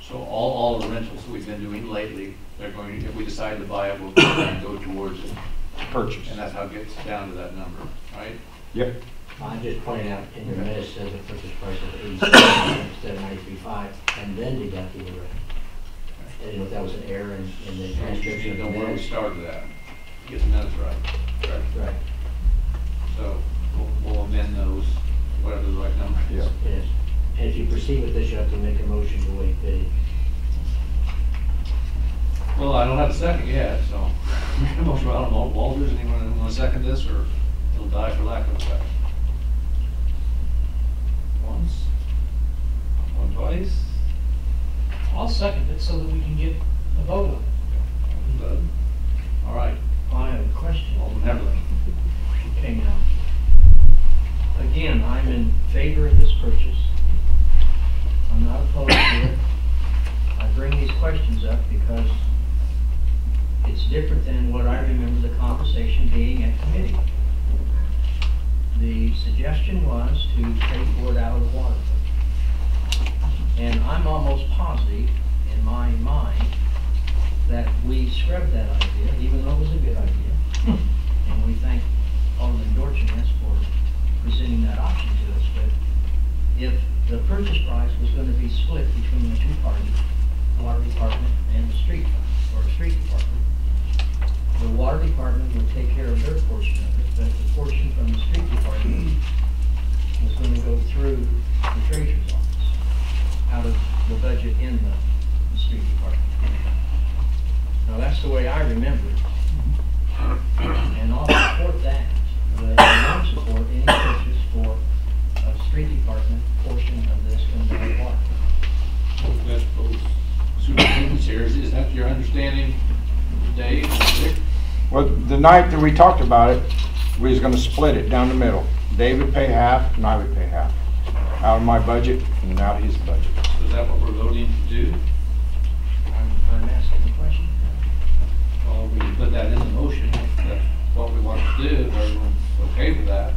So all the rentals we've been doing lately, they're going, if we decide to buy it, we'll go towards it. Purchase. And that's how it gets down to that number, right? Yep. I'm just pointing out in your minutes says a purchase price of $87,000 instead of $93,500, and then deducting the rent. I didn't know if that was an error in the transcription of the Don't worry, we minutes. started that. Get the minutes right. Right. So we'll amend those, whatever the right number is. Yeah. Yes. And if you proceed with this, you have to make a motion to waive bidding. Well, I don't have a second yet, so. Motion, I don't know, Walters, anyone want to second this, or it'll die for lack of a second? Once? One twice? I'll second it so that we can get a vote on it. Bud? All right, I have a question. Alderman Heberlin. Okay, now, again, I'm in favor of this purchase. I'm not opposed to it. I bring these questions up because it's different than what I remember the conversation being at committee. The suggestion was to pay for it out of the water fund. And I'm almost positive in my mind that we scrubbed that idea, even though it was a good idea. And we thank Alderman Dorchenez for presenting that option to us. But if the purchase price was going to be split between the two parties, the water department and the street fund, or street department, the water department would take care of their portion of it, but the portion from the street department remember. And I'll support that, but I won't support any purchase for a street department portion of this inbound water. That's both superintendents here. Is that your understanding, Dave and Rick? Well, the night that we talked about it, we was gonna split it down the middle. Dave would pay half, and I would pay half. Out of my budget and out of his budget. So is that what we're voting to do? I'm asking the question. Well, we can put that in the motion, if that's what we want to do, if everyone's okay with that,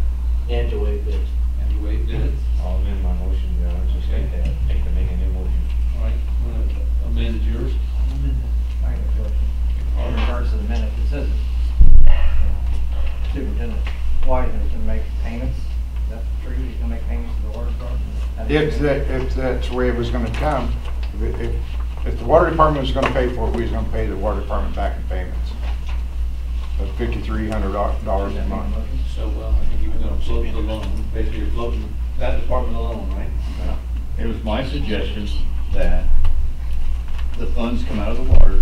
And to waive bids. and to waive bids. I'll amend my motion, Your Honor, to state that, take to make a new motion. All right, amend yours. I have a question. In regards to the minute, it says Superintendent Wiseman is gonna make payments. Is that true? He's gonna make payments to the water department? If that's the way it was gonna come, if the water department was gonna pay for it, we was gonna pay the water department back in payments. Of $5,300 a month. So, I think you're gonna float the loan, basically you're floating that department alone, right? It was my suggestion that the funds come out of the water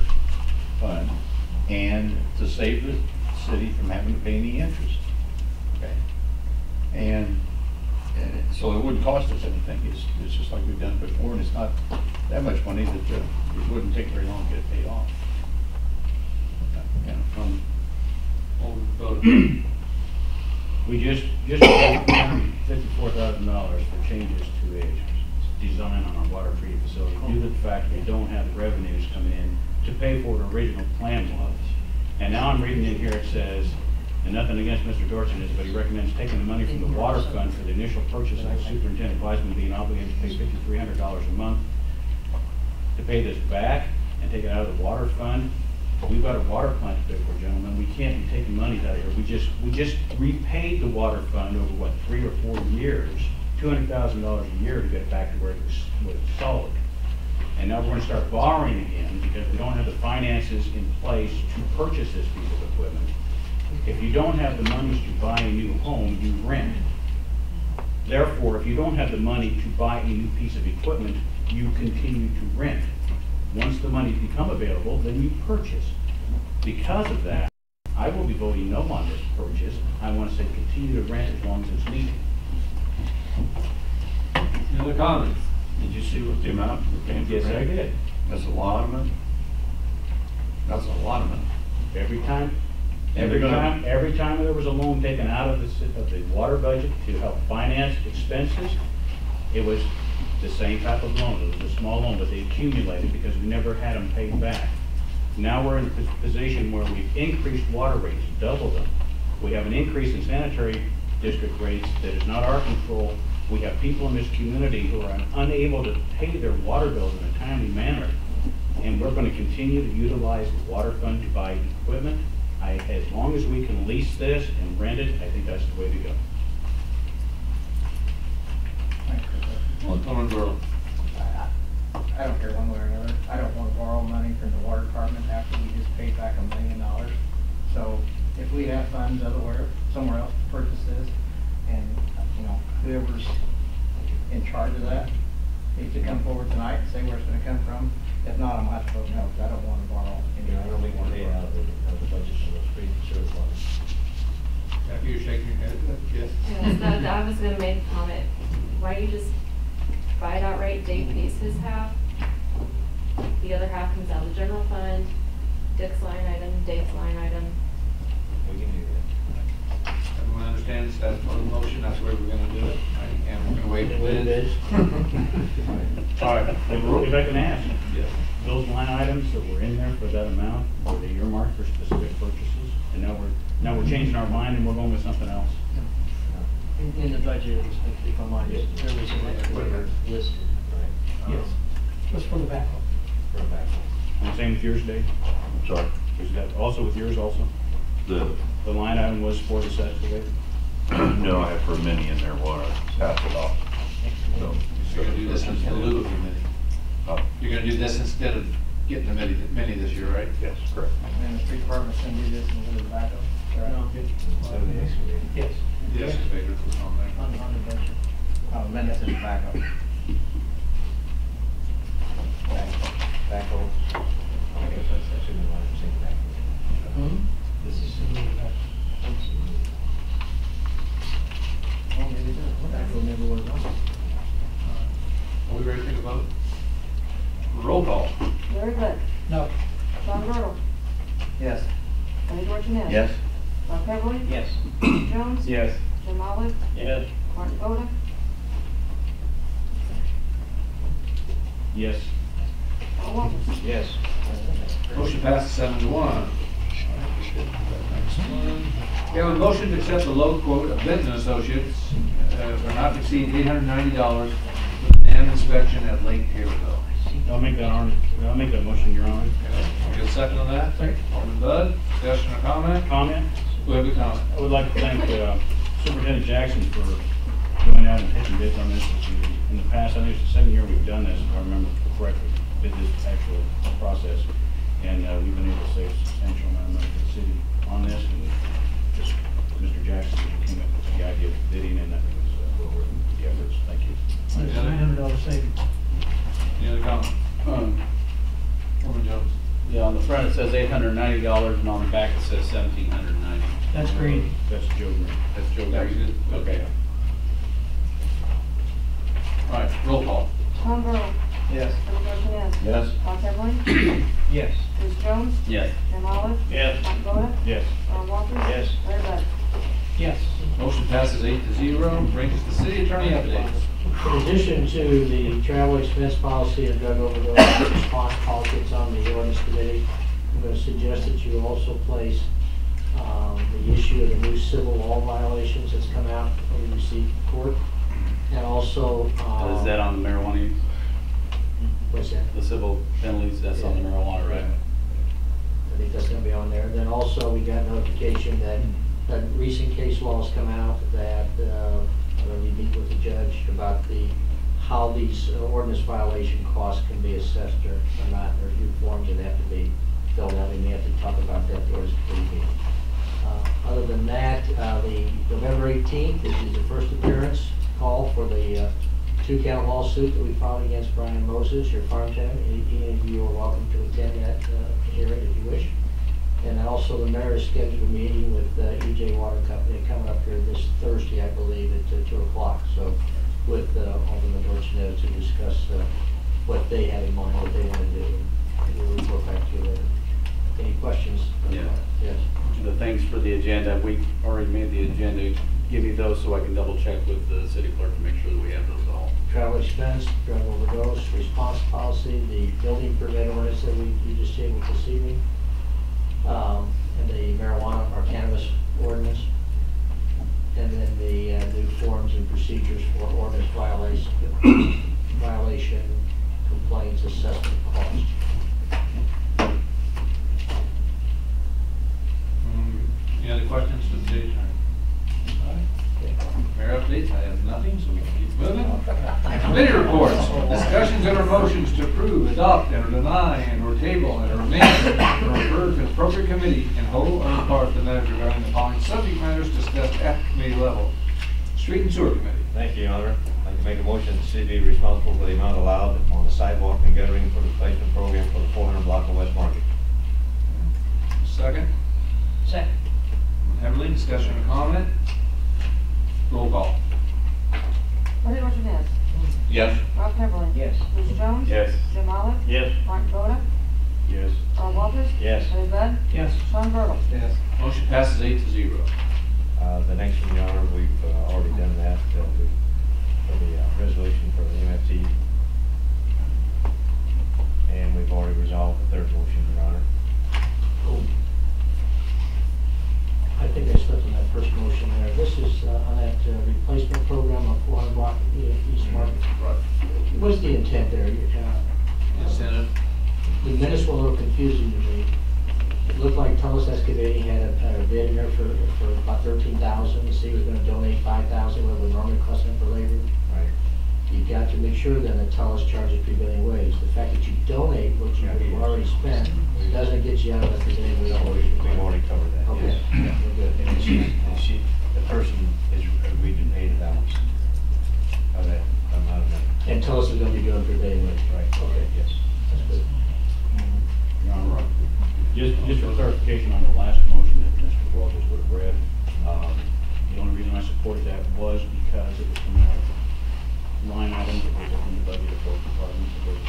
fund and to save the city from having to pay any interest. Okay? And so it wouldn't cost us anything. It's just like we've done before, and it's not that much money that it wouldn't take very long to get paid off. We just $54,000 for changes to a design on our water treatment facility due to the fact we don't have the revenues coming in to pay for what the original plan was. And now I'm reading in here, it says, and nothing against Mr. Dorson is, but he recommends taking the money from the water fund for the initial purchase of the Superintendent Wiseman being obligated to pay $5,300 a month to pay this back and take it out of the water fund. We've got a water plant to pay for, gentlemen. We can't be taking money out of here. We just repaid the water fund over, what, 3 or 4 years, $200,000 a year to get it back to where it was solid. And now we're going to start borrowing again because we don't have the finances in place to purchase this piece of equipment. If you don't have the money to buy a new home, you rent. Therefore, if you don't have the money to buy a new piece of equipment, you continue to rent. Once the money become available, then you purchase. Because of that, I will be voting no on this purchase. I want to say continue to rent as long as it's needed. Any other comments? Did you see what the amount we're paying for Yes, I rent? did. That's a lot of money. That's a lot of money. Every time Every time. there was a loan taken out of the water budget to help finance expenses, it was the same type of loan. It was a small loan, but they accumulated because we never had them paid back. Now we're in a position where we've increased water rates, doubled them. We have an increase in sanitary district rates that is not our control. We have people in this community who are unable to pay their water bills in a timely manner. And we're going to continue to utilize the water fund to buy equipment. As long as we can lease this and rent it, I think that's the way to go. Alderman Burrow. I don't care one way or another. I don't want to borrow money from the water department after we just paid back $1 million. So if we have funds somewhere else to purchase this, and whoever's in charge of that needs to come forward tonight and say where it's going to come from. If not, I'm going to have to vote no, because I don't want to borrow any I don't think we pay it out of the budget for the street and sewer fund. After you're shaking your head, yes? Yes, I was gonna make a comment. Why don't you just buy it outright, Dave pays his half, the other half comes out of the general fund, Dick's line item, Dave's line item. We can do that. Everyone understands that's part of the motion, that's the way we're gonna do it, right? And we're gonna waive bids. All right, if I can ask, Yes. those line items that were in there for that amount, were they earmarked for specific purchases? And now we're changing our mind and we're going with something else? In the budget, if I'm honest, there was some extra listed. Right. Yes. Just for the backup. For a backhoe. And same with yours, Dave? Sorry. Was that also with yours also? The line item was for the sets of it? No, I have for a mini in there while I pass it off. So You're gonna do this in lieu of the mini. uh, You're gonna do this instead of getting the mini this year, right? yes, correct. And the street department's going to do this and do the backup. Instead of the excavator. Yes. The excavator was on there. On the budget. Oh, then it's in the backup. Backhoe. I guess that shouldn't be allowed to say backhoe. Dorchenez? Yes. Rob Heatherly? Yes. Bruce Jones? Yes. Jim Olive? Yes. Martin Boda? Yes. Earl Walters? Yes. Motion passes 7-1. We have a motion to accept the low quote of Benton Associates for not to exceed $890 for the dam inspection at Lake Taylorville. I'll make that motion, Your Honor. Get a second on that? Alderman Bud, discussion or comment? Comment? Go ahead with comment. I would like to thank Superintendent Jackson for going out and taking bids on this. In the past, I think it's the second year we've done this, if I remember correctly, did this actual process. And we've been able to save a substantial amount of money for the city on this. And just Mr. Jackson came up with the idea of bidding, and I think it was well worth the efforts. Thank you. It's $900 savings. Any other comment? Alderman Jones. Yeah, on the front it says $890 and on the back it says $1,790. That's green. That's Joe Green. That's Joe That was Green. it? Okay. All right, roll call. Tom Burrow? Yes. Bruce Dorchenez? Yes. Rob Heatherly? Yes. Bruce Jones? Yes. Jim Olive? Yes. Martin Boda? Yes. Earl Walters? Yes. Larry Bud? Yes. Motion passes 8-0. Brings us the city attorney updates. In addition to the travel expense policy and drug overdose response policy that's on the ordinance committee, I'm going to suggest that you also place the issue of the new civil law violations that's come out from the receipt court. And also... Is that on the marijuana use? What's that? The civil penalties, that's on the marijuana, right? I think that's going to be on there. Then also, we got notification that recent case law has come out that when we meet with the judge about how these ordinance violation costs can be assessed or not. There's new forms that have to be filled out. We may have to talk about that for this meeting. Other than that, the November 18th, this is the first appearance call for the 2-count lawsuit that we filed against Brian Moses, your farm tenant. Any of you are welcome to attend that hearing if you wish. And then also the mayor is scheduled a meeting with EJ Water Company coming up here this Thursday, I believe, at 2 o'clock. So with Alderman Dorchenez to discuss what they have in mind, what they want to do. And we'll report back to you later. Any questions? Yeah. Yes. The things for the agenda, we already made the agenda. Give me those so I can double check with the city clerk to make sure that we have those all. Travel expense, drug overdose, response policy, the building permit ordinance that we just tabled this evening, and the marijuana or cannabis ordinance, and then the new forms and procedures for ordinance violation complaints assessment cost. Any other questions for the city attorney? All right. Mayor updates, I have nothing, so we can keep moving. Committee reports, discussions and or motions to approve, adopt, and or deny, and or table, and or remand, or refer to appropriate committee in whole or in part the matters regarding the following subject matters discussed at committee level. Street and Sewer Committee. Thank you, Your Honor. I'd like to make a motion that the city be responsible for the amount allowed on the sidewalk and guttering for the replacement program for the 400 block of West Market. Second. Second. Everly, discussion or comment? Roll call. Bernie Dorchenez? Yes. Rob Heatherly? Yes. Bruce Jones? Yes. Jim Olive? Yes. Martin Boda? Yes. Earl Walters? Yes. Larry Bud? Yes. Sean Bertle? Yes. Motion passes 8-0. The next one, Your Honor, we've already done that for the resolution for the MFT. And we've already resolved the third motion, Your Honor. I think I slipped on that first motion there. This is on that replacement program on 400 block East Market. Right. What's the intent there? Incentive. The minutes were a little confusing to me. It looked like Tullis Excavating had a bid in there for about $13,000. The city was going to donate $5,000, what would normally cost them for labor. Right. You've got to make sure then that Tullis charges prevailing wage. The fact that you donate what you've already spent doesn't get you out of the prevailing wage. We've already covered that. Okay. Yes. We're good. And the person is agreed to pay the balance of that amount of money. And Tullis is going to be doing prevailing wage. Right. Okay. Yes. That's good. Your Honor, just for clarification on the last motion that Mr. Walters would have read, the only reason I supported that was because it was from a line item that was in the budget of both departments, that was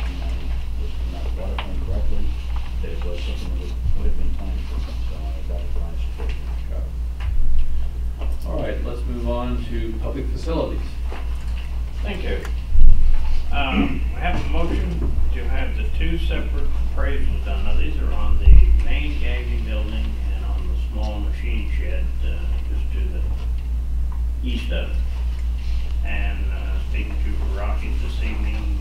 not brought up incorrectly, that it was something that would have been planned for. So that was why I supported Public Facilities. Thank you. I have a motion to have the two separate appraisals done. Now, these are on the main Gagny building and on the small machine shed just to the east of it. And speaking to Rocky this evening,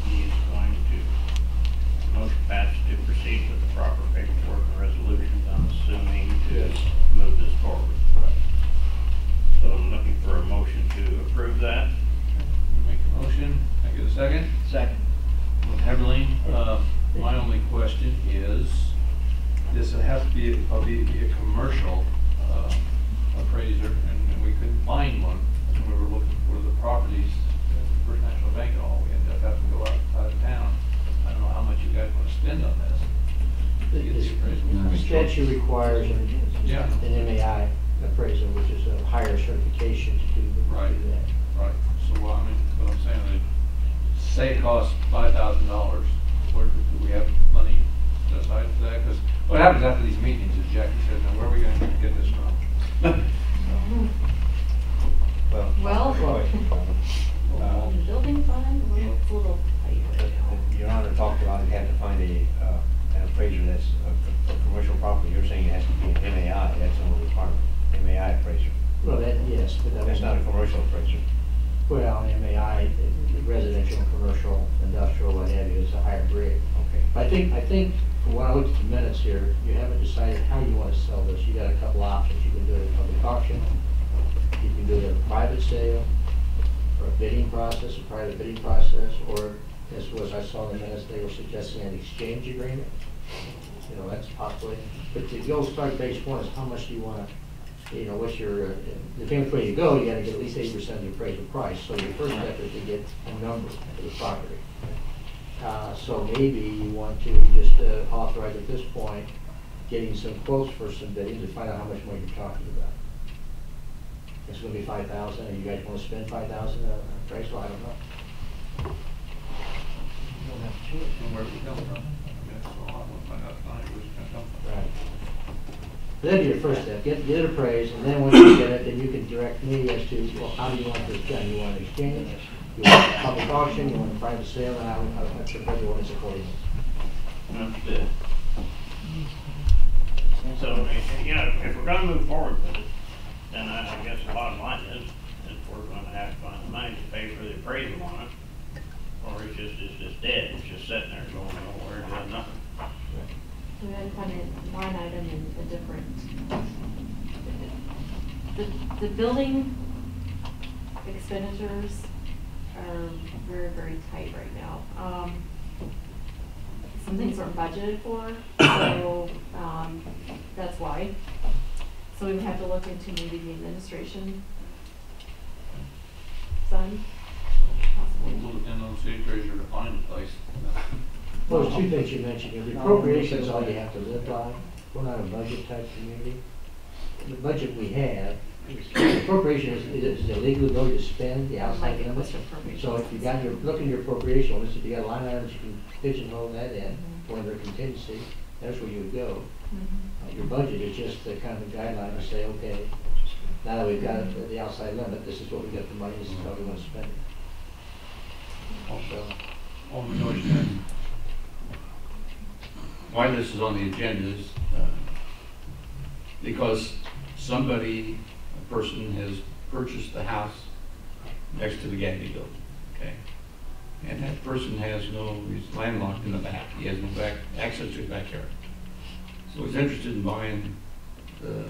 he is going to motion pass to proceed with the proper paperwork and resolutions, I'm assuming, to move this forward. So I'm looking for a motion to approve that. Make a motion. Can I get a second? Second. Heberlin, my only question is, this would have to be a commercial appraiser, and we couldn't find one when we were looking for the properties at First National Bank and all. We ended up having to go out of town. I don't know how much you guys want to spend on this. To get the appraisal. The statute requires an MAI appraisal, which is a higher certification to do Right. that. Right, so I mean, what I'm saying is, say it costs $5,000, where do we have money set aside for that? Because what happens after these meetings is Jackie says, now where are we going to get this from? Well, The building fund, it's a little tight right now. Your Honor talked about you have to find an appraiser that's for commercial property. You're saying it has to be an MAI, that's no requirement, MAI appraiser. Well, that, yes, but That's not a commercial appraiser. Well, MAI, residential, commercial, industrial, what have you, is a higher grade. Okay. I think, from what I looked at the minutes here, you haven't decided how you want to sell this. You got a couple options. You can do it at public auction, you can do it at a private sale, or a bidding process, a private bidding process, or, as was I saw in the minutes, they were suggesting an exchange agreement. You know, that's possibly, but the old start base one is how much do you want to, you know, what's your, depending which way you go, you got to get at least 80% of the appraisal price. So your first step is to get a number for the property. So maybe you want to just authorize at this point getting some quotes for some bidding to find out how much money you're talking about. It's going to be $5,000, and you guys want to spend $5,000 on appraisal? I don't know. You don't have to choose. And where we come from. I mean, that's all I want to find out tonight, where's it going to come from. Right. That'd be your first step. Get it appraised, and then once you get it, then you can direct me as to, well, how do you want this done? You want to exchange? You want a public auction? You want a private sale? And I prepare the ordinance accordingly. Understood. So, you know, if we're gonna move forward with it, then I guess the bottom line is we're gonna have to find the money to pay for the appraisal on it, or it's just dead, it's just sitting there going nowhere, doing nothing. So we had to find a line item in a different, the building expenditures are very, very tight right now. Some things aren't budgeted for, so, that's why. So we would have to look into maybe the administration fund, possibly. We'll look in on the city treasurer to find a place. Well, there's two things you mentioned here. The appropriations, all you have to live by. We're not a budget type community. The budget we have, appropriation is a legal ability to spend the outside limit. So if you got your, look in your appropriation list, if you got line items, you can pigeonhole that in, under contingency, that's where you would go. Your budget is just the kind of a guideline to say, okay, now that we've got the outside limit, this is what we got the money, this is how we want to spend it. Also, on the notion why this is on the agenda is because somebody, a person has purchased the house next to the Gagny building, okay? And that person has no, he's landlocked in the back. He has no back access to his backyard. So he's interested in buying the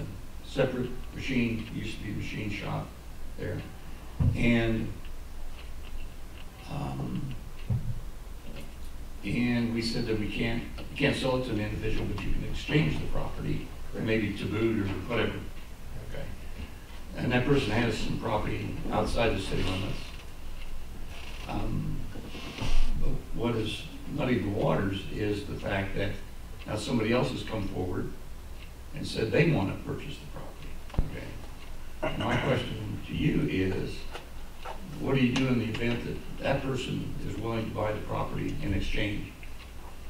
separate machine, used to be a machine shop there. And we said that you can't sell it to an individual, but you can exchange the property, or maybe to boot or whatever. Okay. And that person has some property outside the city limits. But what has muddied the waters is the fact that now somebody else has come forward and said they want to purchase the property. Okay. My question to you is, what do you do in the event that that person is willing to buy the property in exchange?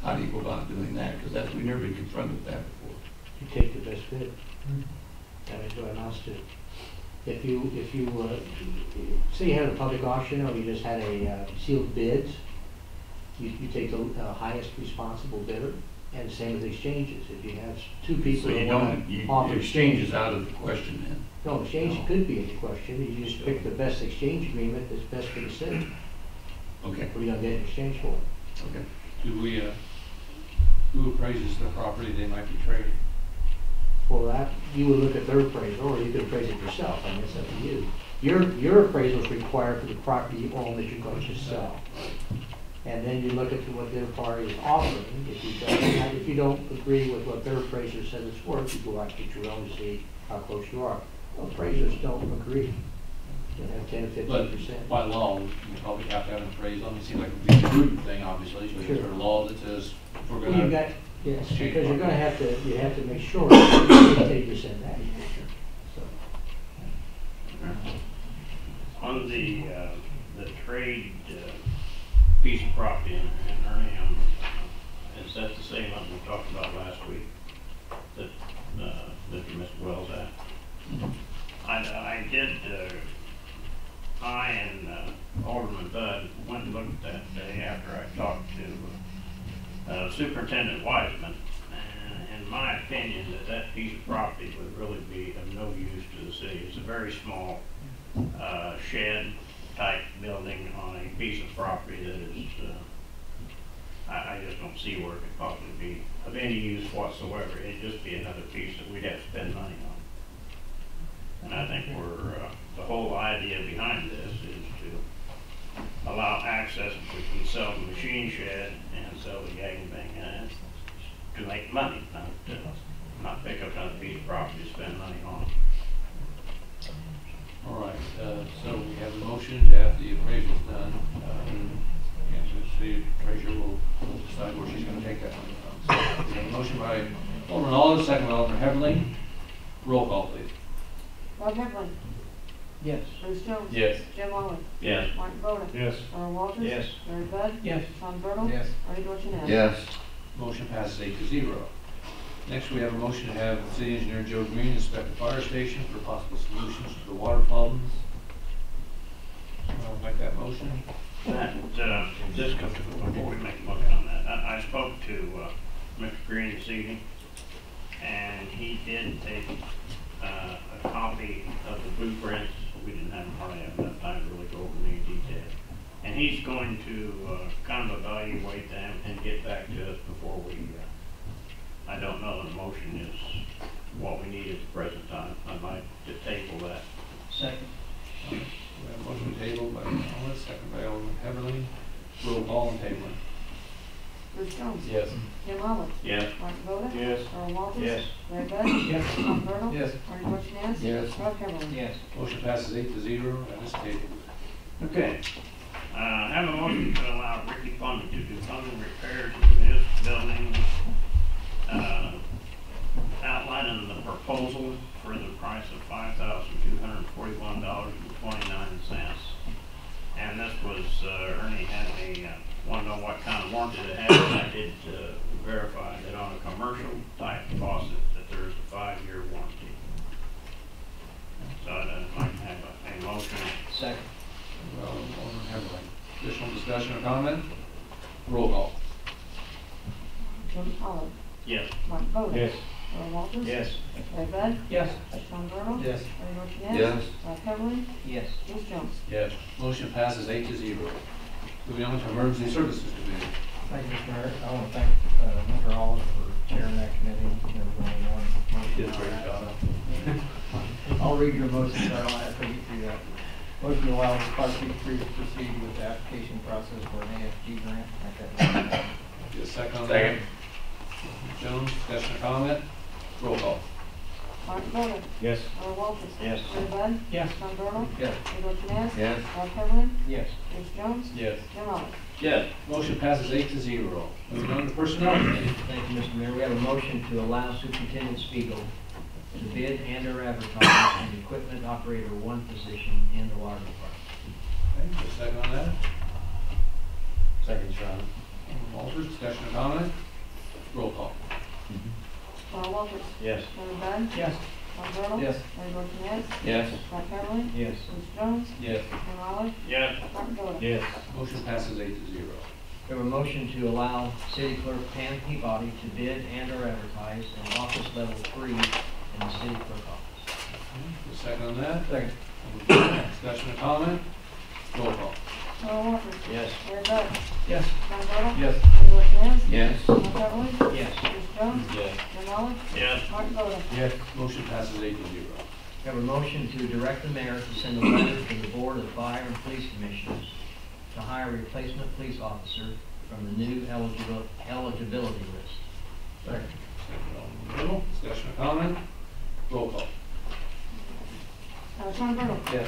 How do you go about doing that? Because that's, we've never been confronted with that before. You take the best bid. That is what it amounts to. if you, say you had a public auction or you just had a sealed bids, you take the highest responsible bidder, and the same with exchanges. If you have two people So you that want don't, to you, offer. exchange is out of the question then? No, exchange could be in the question. You just pick the best exchange agreement that's best for the city. Okay, What are you gonna get in exchange for? okay. Do we, who appraises the property they might be trading? Well, that, you would look at their appraisal, or you could appraise it yourself. I mean, it's up to you. Your appraisal is required for the property you own that you're going to sell. And then you look at what their party is offering. If you don't agree with what their appraiser says it's worth, you go out and get your own to see how close you are. Well, appraisers don't agree. They have 10 to But 15%. by law, you probably have to have an appraisal. It seems like it would be a prudent thing, obviously. So Sure. is there a law that says if we're Well, you got, gonna yes, exchange because you're gonna property? you have to make sure that you take this in that. So, On the trade piece of property in Ernie, is that the same one we talked about last week that Mr. Wells asked? I did, I and Alderman Bud went and looked at that day after I talked to Superintendent Wiseman. And in my opinion, that piece of property would really be of no use to the city. It's a very small shed type building on a piece of property that is, I just don't see where it could possibly be of any use whatsoever. It'd just be another piece that we'd have to spend money on. And I think the whole idea behind this is to allow access, we can sell the machine shed and sell the gagging thing, and to make money, not pick up another piece of property to spend money on. All right, so we have a motion to have the appraisals done. And the city treasurer will decide where she's gonna take that money from. So we have a motion by Alderman Olive, second by Alderman Heberlin. Roll call, please. Rob Heberlin. Yes. Bruce Jones. Yes. Jim Olive. Yes. Martin Boda. Yes. Earl Walters. Yes. Larry Bud. Yes. Sean Bertle. Yes. Bernie Dorchenez. Yes. Motion passes 8-0. Next, we have a motion to have the city engineer Joe Green inspect the fire station for possible solutions to the water problems. I'll make that motion. That, just before we make a motion on that, I spoke to Mr. Green this evening, and he did take a copy of the blueprints. We didn't hardly have enough time to really go over any detail. And he's going to kind of evaluate them and get back to us before we, I don't know that a motion is what we need at the present time. I'd like to table that. Second. We have a motion tabled by Olive, second by Alderman Heberlin. Roll call and tabling. Bruce Jones. Yes. Jim Olive. Yes. Martin Boda. Yes. Earl Walters. Yes. Larry Bud. Yes. Sean Bertle. Yes. Bernie Dorchenez. Yes. Rob Heberlin. Yes. Motion passes 8-0 and is tabled. Okay. Have a motion to allow Ricky Plumbing to do plumbing repairs in this building, outlining the proposal for the price of $5,241.29. And this was, Ernie had me, want to know what kind of warranty it had, and I did verify that on a commercial type faucet that there's a 5-year warranty. So I'd like to have a motion. Second. Well, Alderman Heberlin. Additional discussion or comment? Roll call. Jim Olive. Yes. Martin Boda. Yes. Earl Walters. Yes. Larry Bud. Yes. Sean Bertle. Yes. Bernie Dorchenez. Yes. Rob Heberlin. Yes. Bruce Jones. Yes. Motion passes 8-0. Moving on to Emergency Services Committee. Thank you, Mr. Mayor. I want to thank Mr. Olive for chairing that committee. There was only one motion. Did a great job. I'll read your motion, so I don't have to get through that. Motion to allow the Fire Chief to proceed with the application process for an AFG grant. Make that motion. Get a second on that? Second. Jones, discussion or comment? Roll call. Martin Boda. Yes. Earl Walters. Yes. Larry Bud. Yes. Sean Bertle. Yes. Bernie Dorchenez. Yes. Rob Heberlin. Yes. Bruce Jones. Yes. Jim Olive. Yes. Motion passes 8-0. Moving on to Personnel Committee. Thank you, Mr. Mayor. We have a motion to allow Superintendent Spiegel to bid and/or advertise an equipment operator 1 position in the water department. Okay, get a second on that? Second, Sean. Alderman Walters, discussion or comment? Roll call. Earl Walters. Yes. Larry Bud. Yes. Tom Burtle? Yes. Larry Dorchenez? Yes. Scott Heberlin? Yes. Bruce Jones? Yes. Jim Olive? Yes. Martin Boda? Yes. Motion passes 8-0. We have a motion to allow City Clerk Pam Peabody to bid and/or advertise in Office Level 3 in the City Clerk Office. A second on that? Second. Discussion or comment? Roll call. Earl Walters? Yes. Larry Bud? Yes. Tom Burtle? Yes. Larry Dorchenez? Yes. Scott Heberlin? Yes. Bruce Jones? Yes. Jim Olive? Yes. Martin Boda? Yes. Motion passes 8-0. We have a motion to direct the mayor to send a letter to the Board of Fire and Police Commissioners to hire a replacement police officer from the new eligibility list. Second. Little, discussion or comment? Roll call. Tom Burtle? Yes.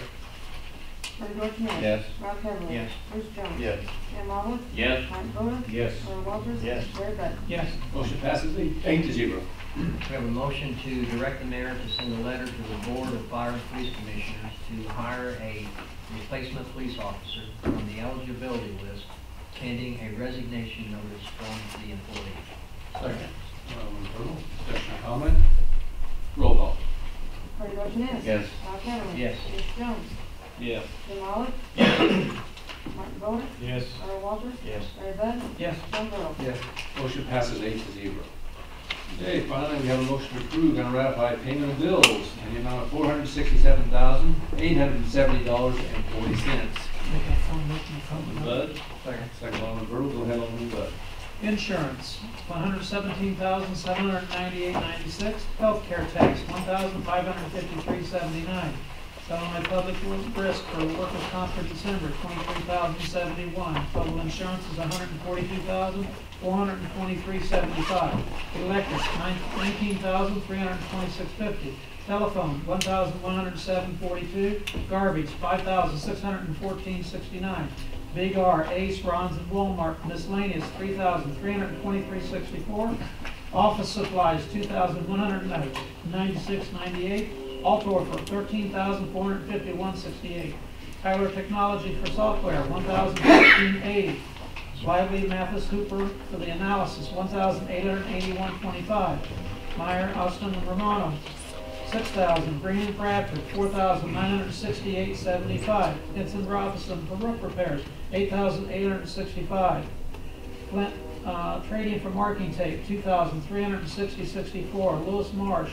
Larry Dorchenez? Yes. Scott Heberlin? Yes. Bruce Jones? Yes. Jim Olive? Yes. Martin Boda? Yes. Earl Walters? Yes. Larry Bud? Yes. Motion passes 8-0. We have a motion to direct the mayor to send a letter to the Board of Fire and Police Commissioners to hire a replacement police officer from the eligibility list pending a resignation notice from the employee. Second. Discussion or comment? Roll call. Larry Dorchenez? Yes. Scott Heberlin? Yes. Bruce Jones? Yes. Jim Olive? Martin Boda? Yes. Earl Walters? Yes. Larry Bud? Yes. Tom Burtle? Yes. Motion passes 8-0. Okay, finally, we have a motion to approve and ratify payment of bills in the amount of $467,870.40. Make that phone look in front of the- Bud? Second. Second, Alderman Bertle, go ahead, Alderman Bud. Insurance, $117,798.96. Healthcare tax, $1,553.79. Illinois Public Risk for workers' comp for December, $23,071. Total insurance is $142,423.75. Electric, $19,326.50. Telephone, $1,107.42. Garbage, $5,614.69. Big R, Ace, Ron's, and Walmart. Miscellaneous, $3,323.64. Office supplies, $2,196.98. Altor for $13,451.68. Tyler Technology for software, $1,015.80. Lively Mathis Hooper for the analysis, $1,881.25. Meyer, Austin, and Romano, $6,000. Green and Bradford, $4,968.75. Hinson Robinson for roof repairs, $8,865. Flint Trading for marking tape, $2,360.64. Lewis Marsh,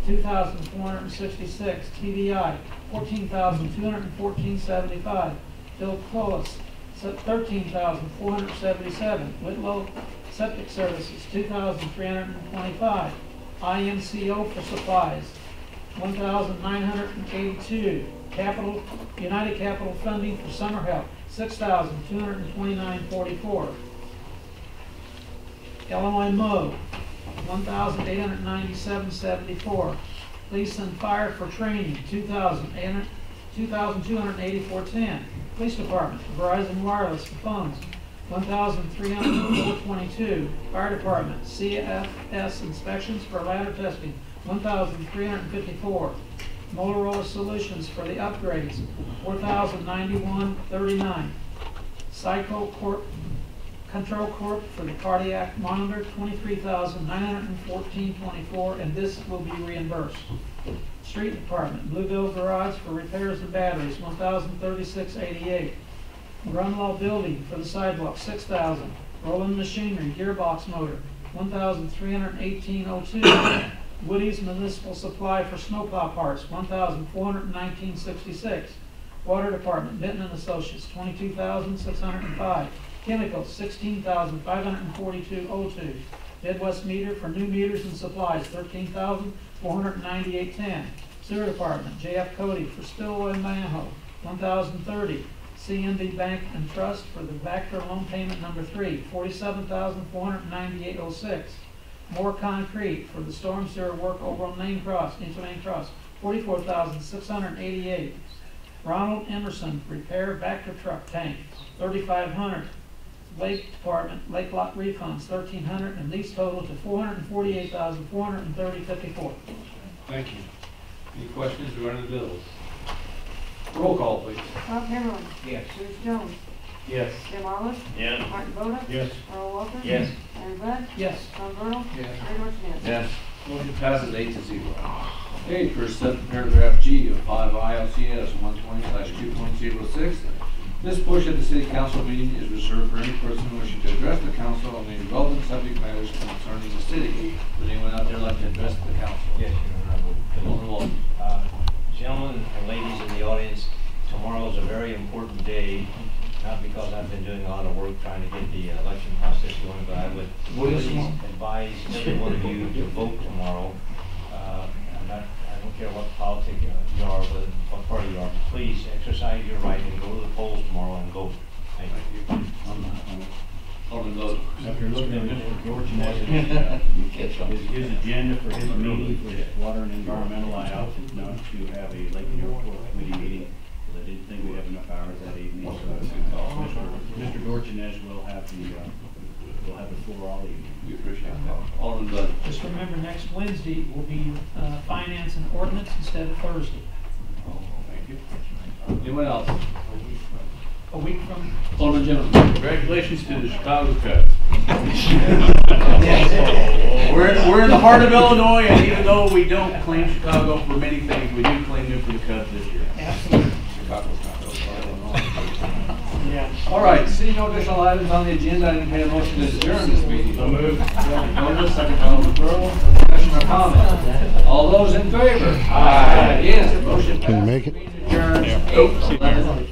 $2,466. TVI, $14,214.75. Phil Close, $13,477. Whitlow Septic Services, $2,325. IMCO for supplies, $1,982. United Capital Funding for summer help, $6,229.44. Illinois Mo, $1,897.74. Police and Fire for training, $2,284.10. Police Department, Verizon Wireless for phones, $1,304.22. Fire Department, CFS inspections for ladder testing, $1,354. Motorola Solutions for the upgrades, $4,091.39. Psycho Corp Control Corp for the cardiac monitor, $23,914.24, and this will be reimbursed. Street Department, Blueville Garage for repairs and batteries, $1,036.88. Grunlaw Building for the sidewalk, $6,000. Roland Machinery gearbox motor, $1,318.02. Woody's Municipal Supply for snowplow parts, $1,419.66. Water Department, Benton and Associates, $22,605. Chemicals, $16,542.02. Midwest Meter for new meters and supplies, $13,498.10. Sewer Department, J.F. Cody for spillway manhole, $1,030. CNB Bank and Trust for the Vector loan payment number 3, $47,498.06. More concrete for the storm sewer work over on Main Cross, into Main Cross, $44,688. Ronald Emerson, repair Vector truck tank, $3,500. Lake Department, lake lot refunds, $1,300, and these total to $448,430.54. Thank you. Any questions regarding the bills? Roll call, please. Tom Heberlin? Yes. Bruce Jones? Yes. Jim Olive? Yes. Martin Boda? Yes. Earl Walters? Yes. Larry Bud? Yes. Tom Burtle? Yes. Larry Dorchenez? Yes. Motion passes 8-0. Okay, first paragraph G of 5 ILCS 120/2.06. This portion of the city council meeting is reserved for any person wishing to address the council on any relevant subject matters concerning the city. Would anyone out there like to address the council? Yes, Your Alderman Walton. Gentlemen and ladies in the audience, tomorrow is a very important day, not because I've been doing a lot of work trying to get the election process going, but I would please advise every one of you to vote tomorrow. I don't care what politic you are, what party you are, please exercise your right and go to the polls tomorrow and vote. Thank you. Alderman Lowe. After looking at Mr. Dorchenez's, his agenda for his meeting for his water and environmental, I opted not to have a Lake Airport Committee meeting, because I didn't think we'd have enough hours that evening, so Mr. Dorchenez will have the floor all evening. We appreciate that. Alderman Bud. Just remember, next Wednesday will be finance and ordinance instead of Thursday. Thank you. Anyone else? A week from. Alderman Jones. Congratulations to the Chicago Cubs. We're in the heart of Illinois, and even though we don't claim Chicago for many things, we do claim you for the Cubs this year. Absolutely. Chicago's not those part of Illinois. Yeah. All right, seeing no additional items on the agenda, I entertain a motion to adjourn this meeting. So moved. Alderman, second by Alderman Burrow. Question or comment? All those in favor? Aye. Yes, motion. Can you make it? Adjourned 8-11.